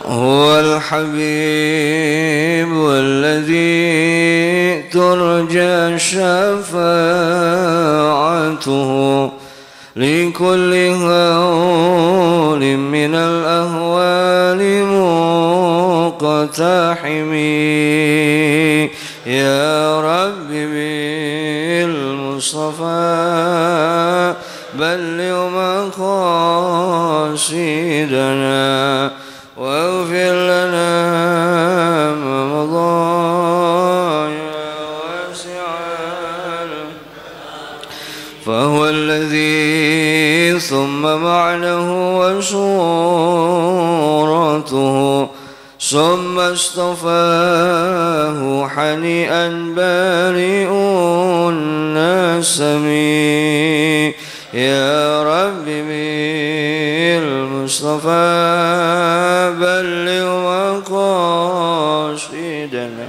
هو الحبيب الذي ترجى شفاعته لكل هول من الأهوال مقتحم يا رب بالمصطفى بلغ مقاصدنا واغفر لنا ما مضى يا واسع فهو الذي ثم معنه وصورته ثم اصطفاه حنيئا بارئ النسم يا رب بالمصطفى بلغ مقاصدنا.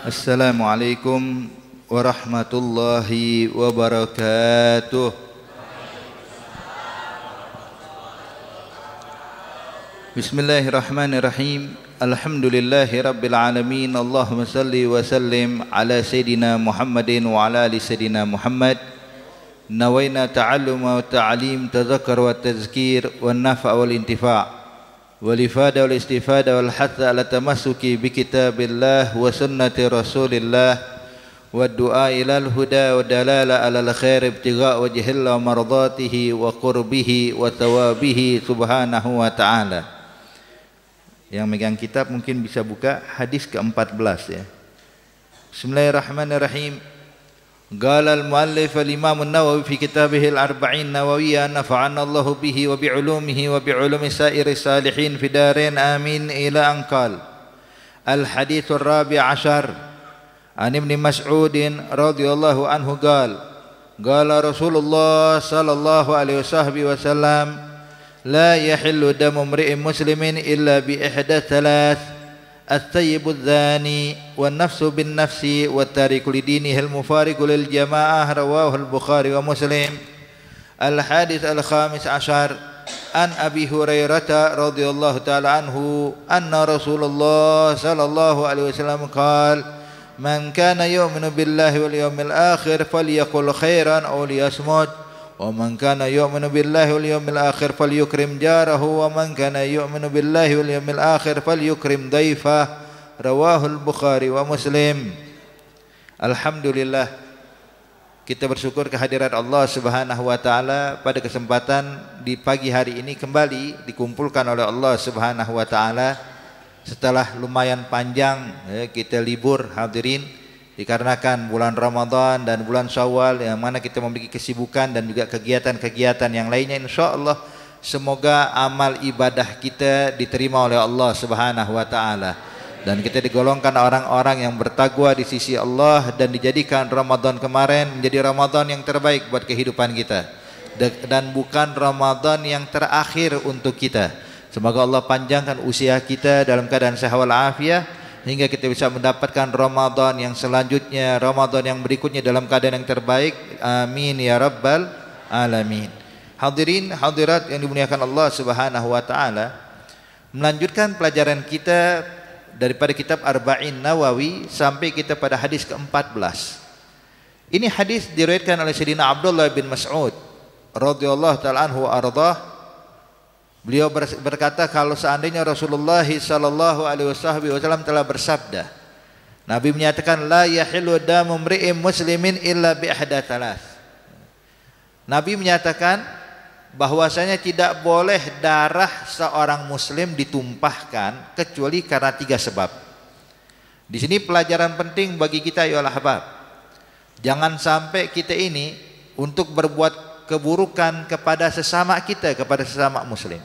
Assalamualaikum warahmatullahi wabarakatuh. Bismillahirrahmanirrahim. Alhamdulillahi rabbil alamin. Allahumma salli wa sallim ala sayyidina Muhammadin wa ala ali sayyidina Muhammad. Nawaina ta'alluma wa ta'alim, tadhakkar wa tazkir, wa nafa' wal intifa' wal ifada wal istifada wal hatha ala tamassuki bi kitabillah wa sunnati rasulillah wa du'a ilal huda wa dalala ala al khair ibtigha' wajhillah wa mardatihi wa qurbihi wa thawabihi subhanahu wa ta'ala. Yang megang kitab mungkin bisa buka hadis ke-14 ya. Bismillahirrahmanirrahim. Qala al-muallif al-Imam an-Nawawi fi kitabih al-Arba'in Nawawiyah nafa'ana Allah bihi wa bi'ulumihi wa bi'ulumi sa'iri salihin fi darin amin ila anqal. Al-hadits ar-rabi' ashar an Ibn Mas'ud radhiyallahu anhu qala qala Rasulullah sallallahu alaihi wasallam la yahillu damu imri'in muslimin illa bi ihda thalath الثيب الزاني والنفس بالنفس والتارك لدينه المفارق للجماعة رواه البخاري ومسلم. الحادث الخامس عشر عن أبي هريرة رضي الله تعالى عنه أن رسول الله صلى الله عليه وسلم قال من كان يؤمن بالله واليوم الآخر فليقل خيرا أو ليصمت ومن كان يؤمن بالله واليوم الآخر فليكرم جاره ومن كان يؤمن بالله واليوم الآخر فليكرم ضيفه رواه البخاري ومسلم. Alhamdulillah, kita bersyukur kehadirat Allah Subhanahu wa taala pada kesempatan di pagi hari ini kembali dikumpulkan oleh Allah Subhanahu wa taala setelah lumayan panjang kita libur hadirin dikarenakan bulan Ramadan dan bulan Syawal yang mana kita memiliki kesibukan dan juga kegiatan-kegiatan yang lainnya. Insyaallah semoga amal ibadah kita diterima oleh Allah Subhanahu wa taala dan kita digolongkan orang-orang yang bertakwa di sisi Allah dan dijadikan Ramadan kemarin menjadi Ramadan yang terbaik buat kehidupan kita dan bukan Ramadan yang terakhir untuk kita. Semoga Allah panjangkan usia kita dalam keadaan sehat walafiat hingga kita bisa mendapatkan Ramadan yang selanjutnya, Ramadan yang berikutnya dalam keadaan yang terbaik. Amin ya rabbal alamin. Hadirin hadirat yang dimuliakan Allah Subhanahu wa taala, melanjutkan pelajaran kita daripada kitab Arba'in Nawawi sampai kita pada hadis ke-14. Ini hadis diriwayatkan oleh Sayyidina Abdullah bin Mas'ud radhiyallahu taala anhu ardhah. Beliau berkata kalau seandainya Rasulullah sallallahu alaihi wasallam telah bersabda, Nabi menyatakan la yahillu damu imri'in muslimin illa bi ihda thalath. Nabi menyatakan bahwasanya tidak boleh darah seorang muslim ditumpahkan kecuali karena 3 sebab. Di sini pelajaran penting bagi kita ya ahbab. Jangan sampai kita ini untuk berbuat keburukan kepada sesama kita, kepada sesama muslim.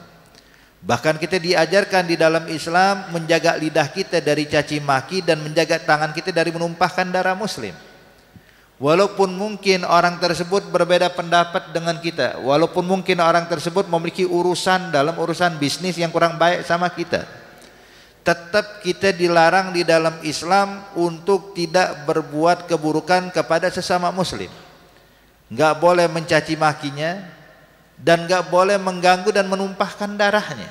Bahkan kita diajarkan di dalam Islam menjaga lidah kita dari caci maki dan menjaga tangan kita dari menumpahkan darah muslim. Walaupun mungkin orang tersebut berbeda pendapat dengan kita, walaupun mungkin orang tersebut memiliki urusan dalam urusan bisnis yang kurang baik sama kita, tetap kita dilarang di dalam Islam untuk tidak berbuat keburukan kepada sesama muslim. Enggak boleh mencaci makinya dan enggak boleh mengganggu dan menumpahkan darahnya.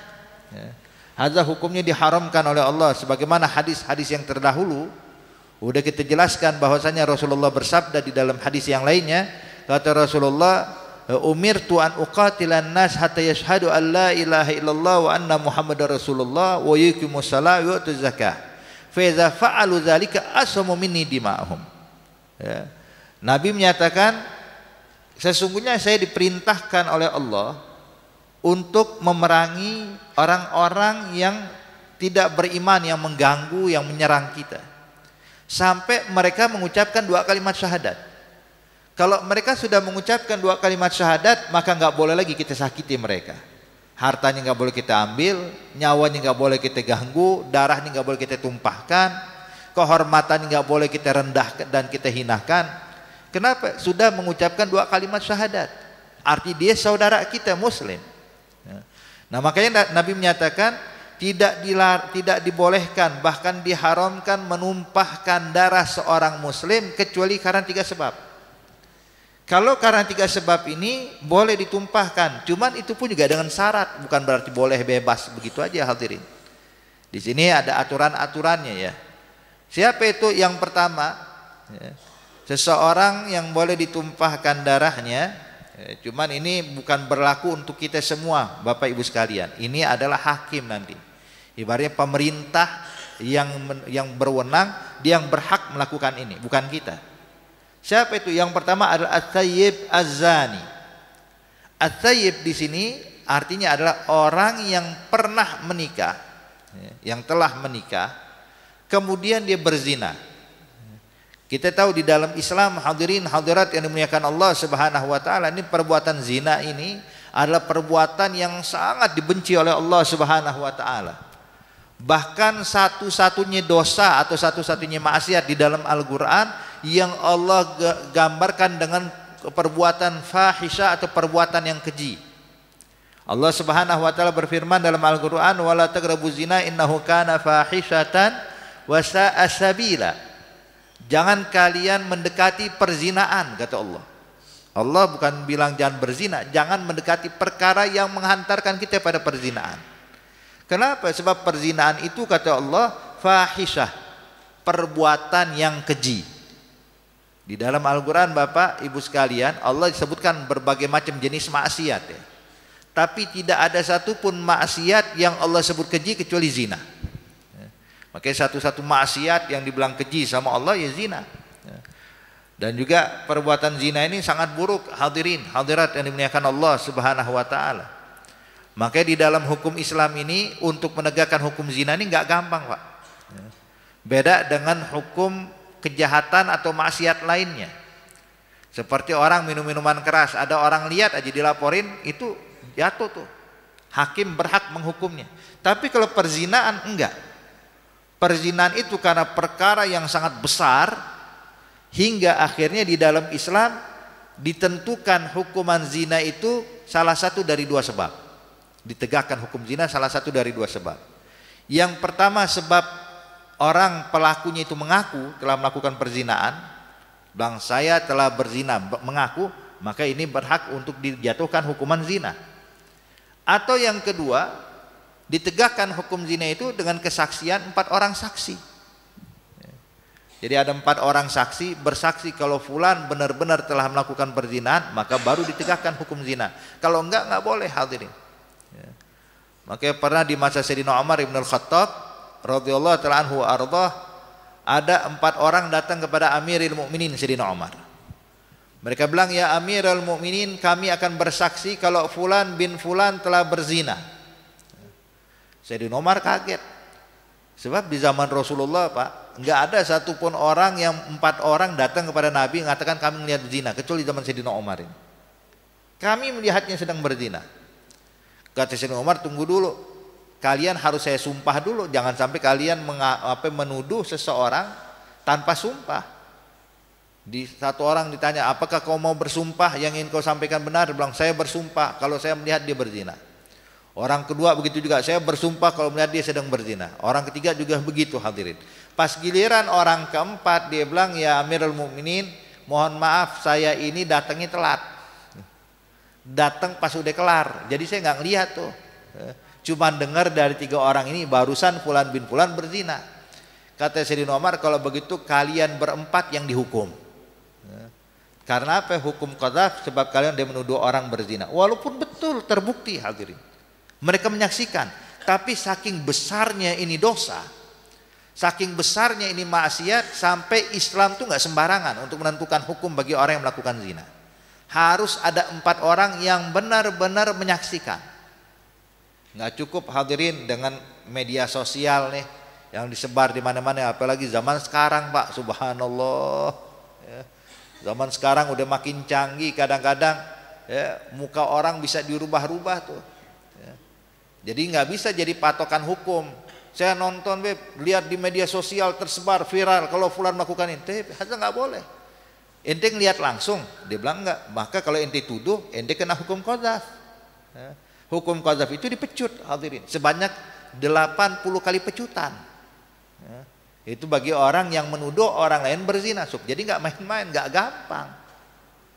Hadza hukumnya diharamkan oleh Allah sebagaimana hadis-hadis yang terdahulu udah kita jelaskan bahwasanya Rasulullah bersabda di dalam hadis yang lainnya, kata Rasulullah, umirtu an uqatilan nas hatta yashhadu an la ilaha illallah wa anna muhammadar rasulullah wa yuqimus shalah wa yu'tuz zakah fa iza fa'alu dzalika asamu minni dima'hum. Ya. Nabi menyatakan, sesungguhnya saya diperintahkan oleh Allah untuk memerangi orang-orang yang tidak beriman, yang mengganggu, yang menyerang kita, sampai mereka mengucapkan 2 kalimat syahadat. Kalau mereka sudah mengucapkan 2 kalimat syahadat, maka nggak boleh lagi kita sakiti mereka. Hartanya nggak boleh kita ambil, nyawanya nggak boleh kita ganggu, darahnya nggak boleh kita tumpahkan, kehormatan nggak boleh kita rendahkan dan kita hinakan. Kenapa? Sudah mengucapkan 2 kalimat syahadat. Arti dia saudara kita muslim. Nah, makanya Nabi menyatakan tidak dibolehkan, bahkan diharamkan menumpahkan darah seorang muslim kecuali karena 3 sebab. Kalau karena 3 sebab ini boleh ditumpahkan, cuman itu pun juga dengan syarat, bukan berarti boleh bebas begitu aja hadirin. Di sini ada aturan-aturannya ya. Siapa itu yang pertama? Ya. Seseorang yang boleh ditumpahkan darahnya, cuman ini bukan berlaku untuk kita semua Bapak Ibu sekalian. Ini adalah hakim nanti. Ibaratnya pemerintah yang berwenang, dia yang berhak melakukan ini, bukan kita. Siapa itu? Yang pertama adalah at-thayyib az-zani. At-thayyib di sini artinya adalah orang yang pernah menikah, yang telah menikah, kemudian dia berzina. Kita tahu di dalam Islam, hadirin hadirat yang dimuliakan Allah Subhanahu wa taala, ini perbuatan zina ini adalah perbuatan yang sangat dibenci oleh Allah Subhanahu wa taala. Bahkan satu-satunya dosa atau satu-satunya maksiat di dalam Al-Qur'an yang Allah gambarkan dengan perbuatan fahisha atau perbuatan yang keji. Allah Subhanahu wa taala berfirman dalam Al-Qur'an, "Wala taqrabuz zina innahu kana fahishatan wa sa'a sabila." Jangan kalian mendekati perzinaan, kata Allah. Allah bukan bilang jangan berzina, jangan mendekati perkara yang menghantarkan kita pada perzinaan. Kenapa? Sebab perzinaan itu kata Allah fahisyah, perbuatan yang keji. Di dalam Al-Quran Bapak Ibu sekalian, Allah disebutkan berbagai macam jenis maksiat ya. Tapi tidak ada satupun maksiat yang Allah sebut keji kecuali zina. Makanya satu-satu maksiat yang dibilang keji sama Allah ya zina. Dan juga perbuatan zina ini sangat buruk hadirin hadirat yang dimuliakan Allah Subhanahu wa taala. Makanya di dalam hukum Islam ini untuk menegakkan hukum zina ini nggak gampang Pak. Beda dengan hukum kejahatan atau maksiat lainnya. Seperti orang minum minuman keras, ada orang lihat aja dilaporin, itu jatuh tuh. Hakim berhak menghukumnya. Tapi kalau perzinaan enggak. Perzinahan itu karena perkara yang sangat besar hingga akhirnya di dalam Islam ditentukan hukuman zina itu salah satu dari 2 sebab. Ditegakkan hukum zina salah satu dari 2 sebab. Yang pertama sebab orang pelakunya itu mengaku telah melakukan perzinaan, bilang saya telah berzina, mengaku, maka ini berhak untuk dijatuhkan hukuman zina. Atau yang kedua, ditegakkan hukum zina itu dengan kesaksian 4 orang saksi. Jadi ada 4 orang saksi bersaksi kalau fulan benar-benar telah melakukan perzinahan, maka baru ditegakkan hukum zina. Kalau enggak boleh hadirin. Makanya pernah di masa Sayyidina Umar ibn al-Khattab radhiyallahu ta'ala anhu ardah, ada 4 orang datang kepada Amirul Mukminin Sayyidina Umar. Mereka bilang, ya Amirul Mukminin, kami akan bersaksi kalau fulan bin fulan telah berzina. Sayyidina Umar kaget. Sebab di zaman Rasulullah Pak, nggak ada satupun orang yang 4 orang datang kepada Nabi mengatakan kami melihat zina, kecuali zaman Sayyidina Umar ini. Kami melihatnya sedang berzina. Kata Sayyidina Umar, tunggu dulu. Kalian harus saya sumpah dulu, jangan sampai kalian menuduh seseorang tanpa sumpah. Di satu orang ditanya, apakah kau mau bersumpah yang ingin kau sampaikan benar? Dia bilang, saya bersumpah kalau saya melihat dia berzina. Orang kedua begitu juga, saya bersumpah kalau melihat dia sedang berzina. Orang ketiga juga begitu hadirin. Pas giliran orang keempat, dia bilang, ya Amirul Mukminin, mohon maaf saya ini datangnya telat. Datang pas udah kelar, jadi saya nggak ngelihat tuh. Cuma dengar dari 3 orang ini barusan fulan bin fulan berzina. Kata Sayyidina Umar, kalau begitu kalian berempat yang dihukum. Karena apa? Hukum qadzaf, sebab kalian dia menuduh orang berzina. Walaupun betul terbukti hadirin, mereka menyaksikan, tapi saking besarnya ini dosa, saking besarnya ini maksiat, sampai Islam tuh nggak sembarangan untuk menentukan hukum bagi orang yang melakukan zina. Harus ada 4 orang yang benar-benar menyaksikan. Nggak cukup hadirin dengan media sosial nih yang disebar di mana-mana, apalagi zaman sekarang Pak, subhanallah. Ya. Zaman sekarang udah makin canggih, kadang-kadang ya, muka orang bisa dirubah-rubah tuh. Ya. Jadi nggak bisa jadi patokan hukum. Saya nonton lihat di media sosial tersebar viral kalau fulan melakukan ini, hanya nggak boleh. Ente ngelihat langsung, dia bilang enggak. Maka kalau ente tuduh, ente kena hukum qadzaf. Ya. Hukum qadzaf itu dipecut hadirin sebanyak 80 kali pecutan. Ya. Itu bagi orang yang menuduh orang lain berzina. Jadi nggak main-main, nggak gampang,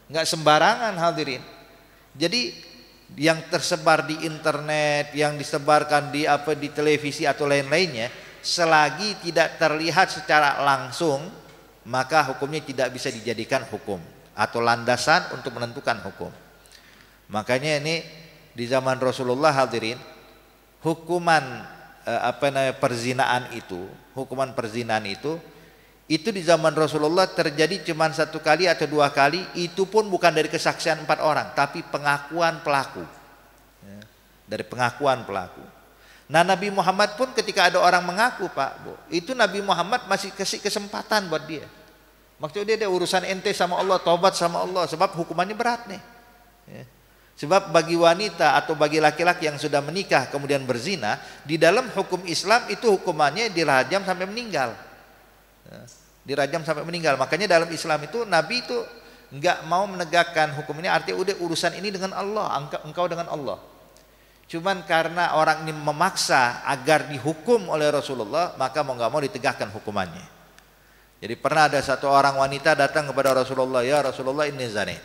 nggak sembarangan hadirin. Jadi yang tersebar di internet, yang disebarkan di televisi atau lain-lainnya, selagi tidak terlihat secara langsung, maka hukumnya tidak bisa dijadikan hukum atau landasan untuk menentukan hukum. Makanya ini di zaman Rasulullah hadirin, hukuman perzinaan itu, hukuman perzinahan itu di zaman Rasulullah terjadi cuma 1 kali atau 2 kali, itu pun bukan dari kesaksian 4 orang, tapi pengakuan pelaku. Ya, dari pengakuan pelaku. Nah Nabi Muhammad pun ketika ada orang mengaku Pak, Bu, itu Nabi Muhammad masih kasih kesempatan buat dia. Maksudnya dia ada urusan ente sama Allah, tobat sama Allah, sebab hukumannya berat nih. Ya. Sebab bagi wanita atau bagi laki-laki yang sudah menikah kemudian berzina, di dalam hukum Islam itu hukumannya dirajam sampai meninggal. Ya, dirajam sampai meninggal. Makanya dalam Islam itu Nabi itu nggak mau menegakkan hukum ini, artinya udah urusan ini dengan Allah, engkau dengan Allah. Cuman karena orang ini memaksa agar dihukum oleh Rasulullah, maka mau nggak mau ditegakkan hukumannya. Jadi pernah ada satu orang wanita datang kepada Rasulullah, ya Rasulullah ini zina.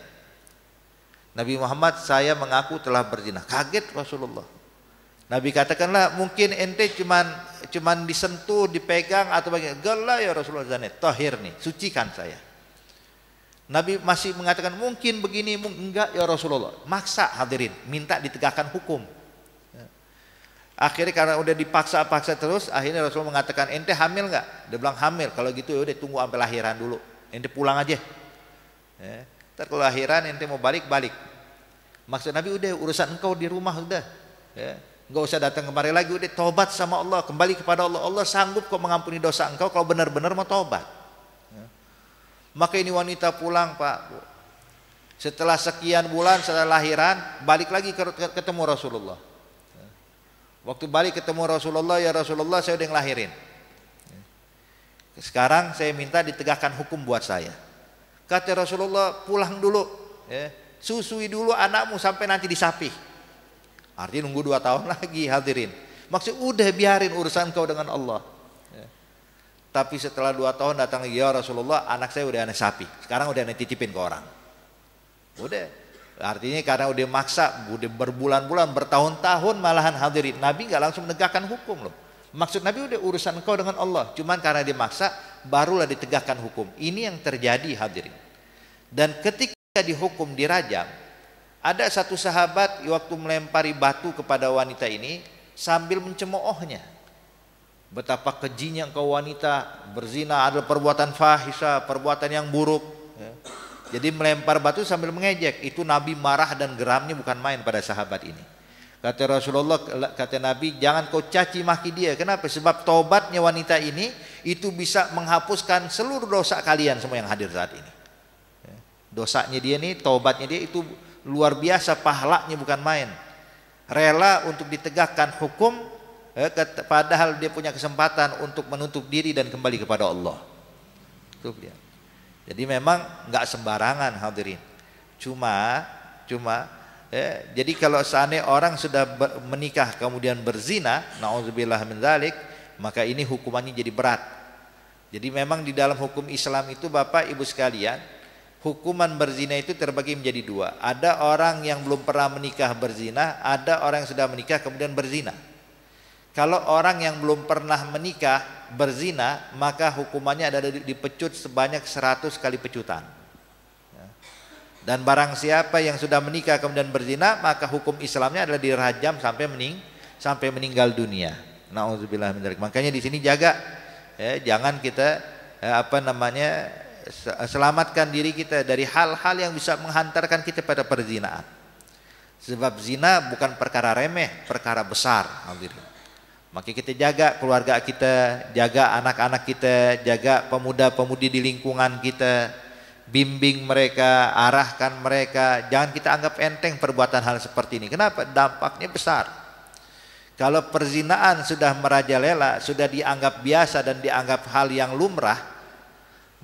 Nabi Muhammad, saya mengaku telah berzina. Kaget Rasulullah. Nabi katakanlah, mungkin ente cuman disentuh, dipegang atau bagaimana. Galah ya Rasulullah, zina, tahir nih, sucikan saya. Nabi masih mengatakan mungkin begini, enggak ya Rasulullah. Maksa hadirin, minta ditegakkan hukum. Akhirnya karena udah dipaksa-paksa terus, akhirnya Rasulullah mengatakan, ente hamil enggak? Dia bilang hamil. Kalau gitu ya udah tunggu sampai lahiran dulu. Ente pulang aja. Ya. Ntar kalau lahiran ente mau balik. Maksud Nabi udah urusan engkau di rumah udah. Ya. Enggak usah datang kemari lagi, udah tobat sama Allah, kembali kepada Allah. Allah sanggup kok mengampuni dosa engkau kalau benar-benar mau tobat. Ya. Maka ini wanita pulang Pak, Bu. Setelah sekian bulan setelah lahiran, balik lagi ketemu Rasulullah. Ya. Waktu balik ketemu Rasulullah, ya Rasulullah saya udah ngelahirin. Ya. Sekarang saya minta ditegakkan hukum buat saya. Kata Rasulullah, pulang dulu, ya. Susui dulu anakmu sampai nanti disapih. Artinya nunggu 2 tahun lagi hadirin. Maksud udah biarin urusan kau dengan Allah. Ya. Tapi setelah 2 tahun datang lagi, ya Rasulullah anak saya udah aneh sapi. Sekarang udah aneh titipin ke orang. Udah. Artinya karena udah maksa, udah berbulan-bulan, bertahun-tahun malahan hadirin. Nabi nggak langsung menegakkan hukum loh. Maksud Nabi udah urusan kau dengan Allah. Cuman karena dia maksa, barulah ditegakkan hukum. Ini yang terjadi hadirin. Dan ketika dihukum dirajam, ada satu sahabat waktu melempari batu kepada wanita ini sambil mencemoohnya. Betapa kejinya engkau wanita, berzina adalah perbuatan fahisha, perbuatan yang buruk. Jadi melempar batu sambil mengejek. Itu Nabi marah dan geramnya bukan main pada sahabat ini. Kata Rasulullah, kata Nabi, jangan kau caci maki dia. Kenapa? Sebab taubatnya wanita ini itu bisa menghapuskan seluruh dosa kalian semua yang hadir saat ini. Dosanya dia nih, taubatnya dia itu luar biasa, pahalanya bukan main. Rela untuk ditegakkan hukum, padahal dia punya kesempatan untuk menutup diri dan kembali kepada Allah. Itu dia. Jadi memang nggak sembarangan hadirin. Cuma jadi kalau seandainya orang sudah menikah kemudian berzina, naudzubillah min dzalik, maka ini hukumannya jadi berat. Jadi memang di dalam hukum Islam itu Bapak Ibu sekalian, hukuman berzina itu terbagi menjadi 2. Ada orang yang belum pernah menikah berzina, ada orang yang sudah menikah kemudian berzina. Kalau orang yang belum pernah menikah berzina, maka hukumannya adalah dipecut sebanyak 100 kali pecutan. Dan barang siapa yang sudah menikah kemudian berzina, maka hukum Islamnya adalah dirajam sampai meninggal dunia. Nauzubillah min dzalik. Makanya di sini jaga, jangan kita selamatkan diri kita dari hal-hal yang bisa menghantarkan kita pada perzinaan. Sebab zina bukan perkara remeh, perkara besar. Maka kita jaga keluarga kita, jaga anak-anak kita, jaga pemuda-pemudi di lingkungan kita, bimbing mereka, arahkan mereka. Jangan kita anggap enteng perbuatan hal seperti ini. Kenapa? Dampaknya besar. Kalau perzinaan sudah merajalela, sudah dianggap biasa dan dianggap hal yang lumrah,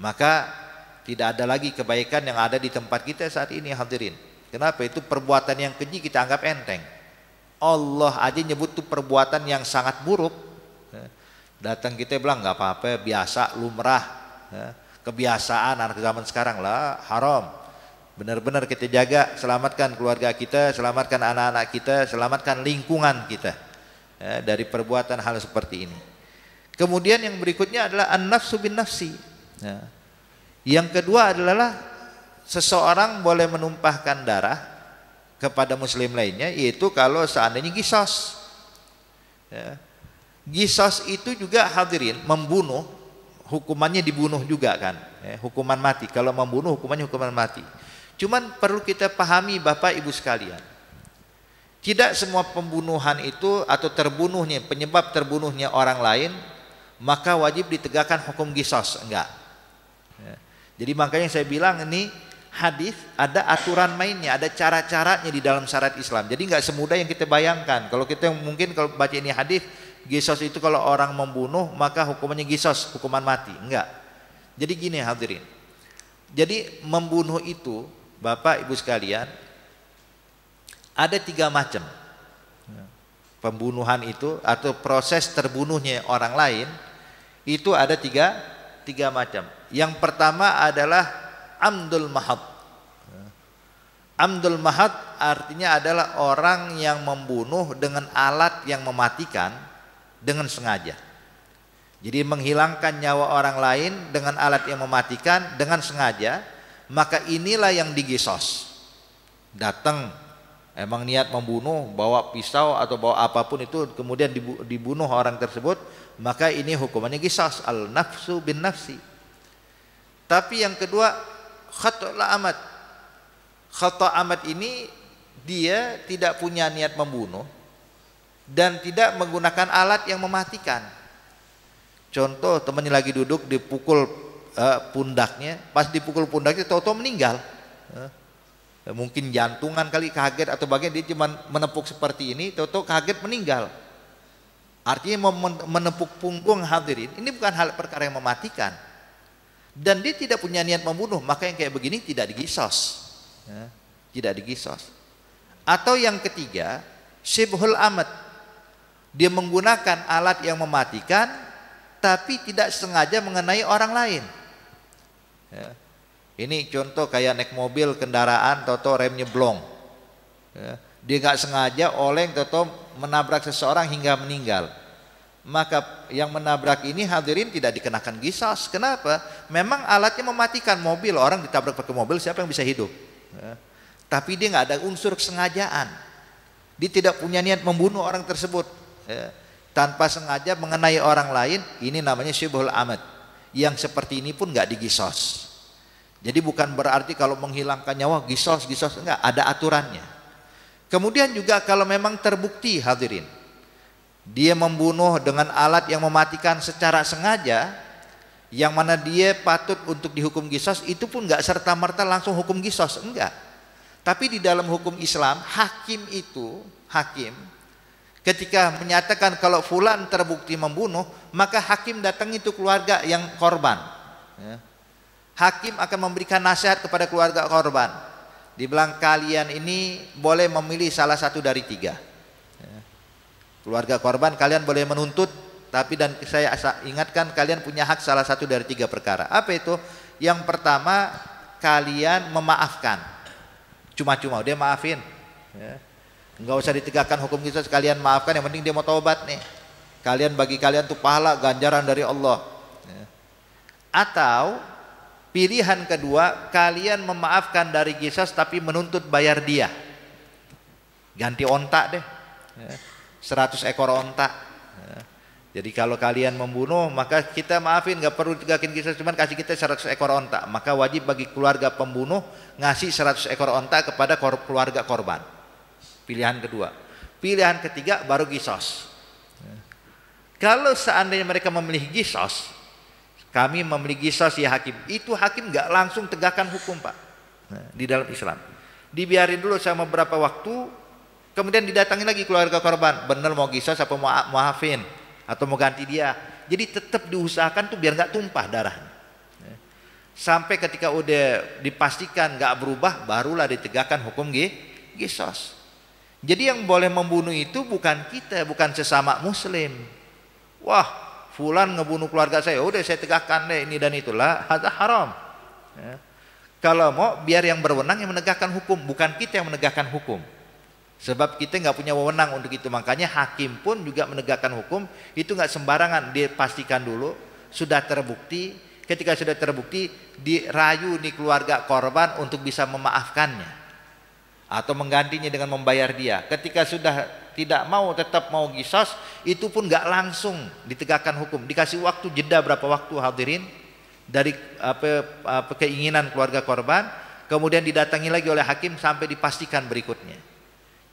maka tidak ada lagi kebaikan yang ada di tempat kita saat ini, hadirin. Kenapa? Itu perbuatan yang keji kita anggap enteng. Allah aja nyebut itu perbuatan yang sangat buruk. Datang kita bilang nggak apa-apa, biasa, lumrah, kebiasaan anak zaman sekarang lah, haram. Benar-benar kita jaga, selamatkan keluarga kita, selamatkan anak-anak kita, selamatkan lingkungan kita dari perbuatan hal seperti ini. Kemudian yang berikutnya adalah an-nafsu bin nafsi. Yang kedua adalah seseorang boleh menumpahkan darah kepada muslim lainnya, yaitu kalau seandainya qisas. Qisas itu juga, hadirin, membunuh, hukumannya dibunuh juga kan, hukuman mati. Kalau membunuh hukumannya hukuman mati. Cuman perlu kita pahami Bapak Ibu sekalian, tidak semua pembunuhan itu atau terbunuhnya, penyebab terbunuhnya orang lain maka wajib ditegakkan hukum qisas, enggak. Jadi makanya saya bilang ini hadis ada aturan mainnya, ada cara-caranya di dalam syariat Islam. Jadi nggak semudah yang kita bayangkan. Kalau kita mungkin kalau baca ini hadis, qisas itu kalau orang membunuh maka hukumannya qisas, hukuman mati. Enggak. Jadi gini hadirin. Jadi membunuh itu, Bapak Ibu sekalian, ada 3 macam. Pembunuhan itu atau proses terbunuhnya orang lain itu ada tiga macam. Yang pertama adalah amdul mahad. Amdul mahad artinya adalah orang yang membunuh dengan alat yang mematikan dengan sengaja. Jadi menghilangkan nyawa orang lain dengan alat yang mematikan dengan sengaja, maka inilah yang diqisas. Datang emang niat membunuh, bawa pisau atau bawa apapun itu, kemudian dibunuh orang tersebut, maka ini hukumannya qisas, al-nafsu bin nafsi. Tapi yang kedua, khata'ul amad. Khata' amad ini dia tidak punya niat membunuh dan tidak menggunakan alat yang mematikan. Contoh, temannya lagi duduk, dipukul pundaknya, pas dipukul pundaknya tahu-tahu meninggal. Mungkin jantungan kali, kaget atau bagian, dia cuma menepuk seperti ini, tahu-tahu kaget meninggal. Artinya menepuk punggung, hadirin, ini bukan hal perkara yang mematikan. Dan dia tidak punya niat membunuh, maka yang kayak begini tidak diqisas. Tidak diqisas. Atau yang ketiga, syibhul amad. Dia menggunakan alat yang mematikan tapi tidak sengaja mengenai orang lain. Ini contoh kayak naik mobil, kendaraan, tahu-tahu remnya blong. Dia nggak sengaja oleng, tahu-tahu menabrak seseorang hingga meninggal. Maka yang menabrak ini, hadirin, tidak dikenakan qisas. Kenapa? Memang alatnya mematikan mobil, orang ditabrak pakai mobil, siapa yang bisa hidup? Tapi dia nggak ada unsur kesengajaan. Dia tidak punya niat membunuh orang tersebut. Tanpa sengaja mengenai orang lain, ini namanya syibhul amad. Yang seperti ini pun nggak diqisas. Jadi bukan berarti kalau menghilangkan nyawa qisas, enggak, ada aturannya. Kemudian juga kalau memang terbukti, hadirin, dia membunuh dengan alat yang mematikan secara sengaja, yang mana dia patut untuk dihukum qisas, itu pun enggak serta-merta langsung hukum qisas, enggak. Tapi di dalam hukum Islam, hakim ketika menyatakan kalau fulan terbukti membunuh, maka hakim datang itu keluarga yang korban. Hakim akan memberikan nasihat kepada keluarga korban. Dibilang kalian ini boleh memilih salah satu dari 3. Keluarga korban kalian boleh menuntut, tapi dan saya ingatkan kalian punya hak salah satu dari 3 perkara. Apa itu? Yang pertama, kalian memaafkan. Cuma-cuma dia maafin. Enggak usah ditegakkan hukum qisas, kalian maafkan, yang penting dia mau taubat nih. bagi kalian tuh pahala ganjaran dari Allah. Atau pilihan kedua, kalian memaafkan dari qisas tapi menuntut bayar dia. Ganti onta deh, 100 ekor onta. Jadi kalau kalian membunuh, maka kita maafin, nggak perlu tegakin qisas, cuman kasih kita 100 ekor onta. Maka wajib bagi keluarga pembunuh ngasih 100 ekor onta kepada keluarga korban. Pilihan kedua. Pilihan ketiga baru qisas. Kalau seandainya mereka memilih qisas, kami memilih qisas ya hakim, itu hakim nggak langsung tegakkan hukum, Pak. Di dalam Islam dibiarin dulu sama beberapa waktu, kemudian didatangi lagi keluarga korban, bener mau qisas apa mau maafin atau mau ganti dia. Jadi tetap diusahakan tuh biar nggak tumpah darahnya. Sampai ketika udah dipastikan nggak berubah, barulah ditegakkan hukum qisas. Jadi yang boleh membunuh itu bukan kita, bukan sesama muslim. Wah, fulan ngebunuh keluarga saya, udah saya tegakkan deh ini dan itulah, hadza haram. Kalau mau biar yang berwenang yang menegakkan hukum, bukan kita yang menegakkan hukum. Sebab kita nggak punya wewenang untuk itu. Makanya hakim pun juga menegakkan hukum itu nggak sembarangan, dipastikan dulu sudah terbukti. Ketika sudah terbukti, dirayu nih keluarga korban untuk bisa memaafkannya atau menggantinya dengan membayar dia. Ketika sudah tidak mau, tetap mau qisas, itu pun nggak langsung ditegakkan hukum, dikasih waktu jeda berapa waktu hadirin dari keinginan keluarga korban, kemudian didatangi lagi oleh hakim sampai dipastikan berikutnya.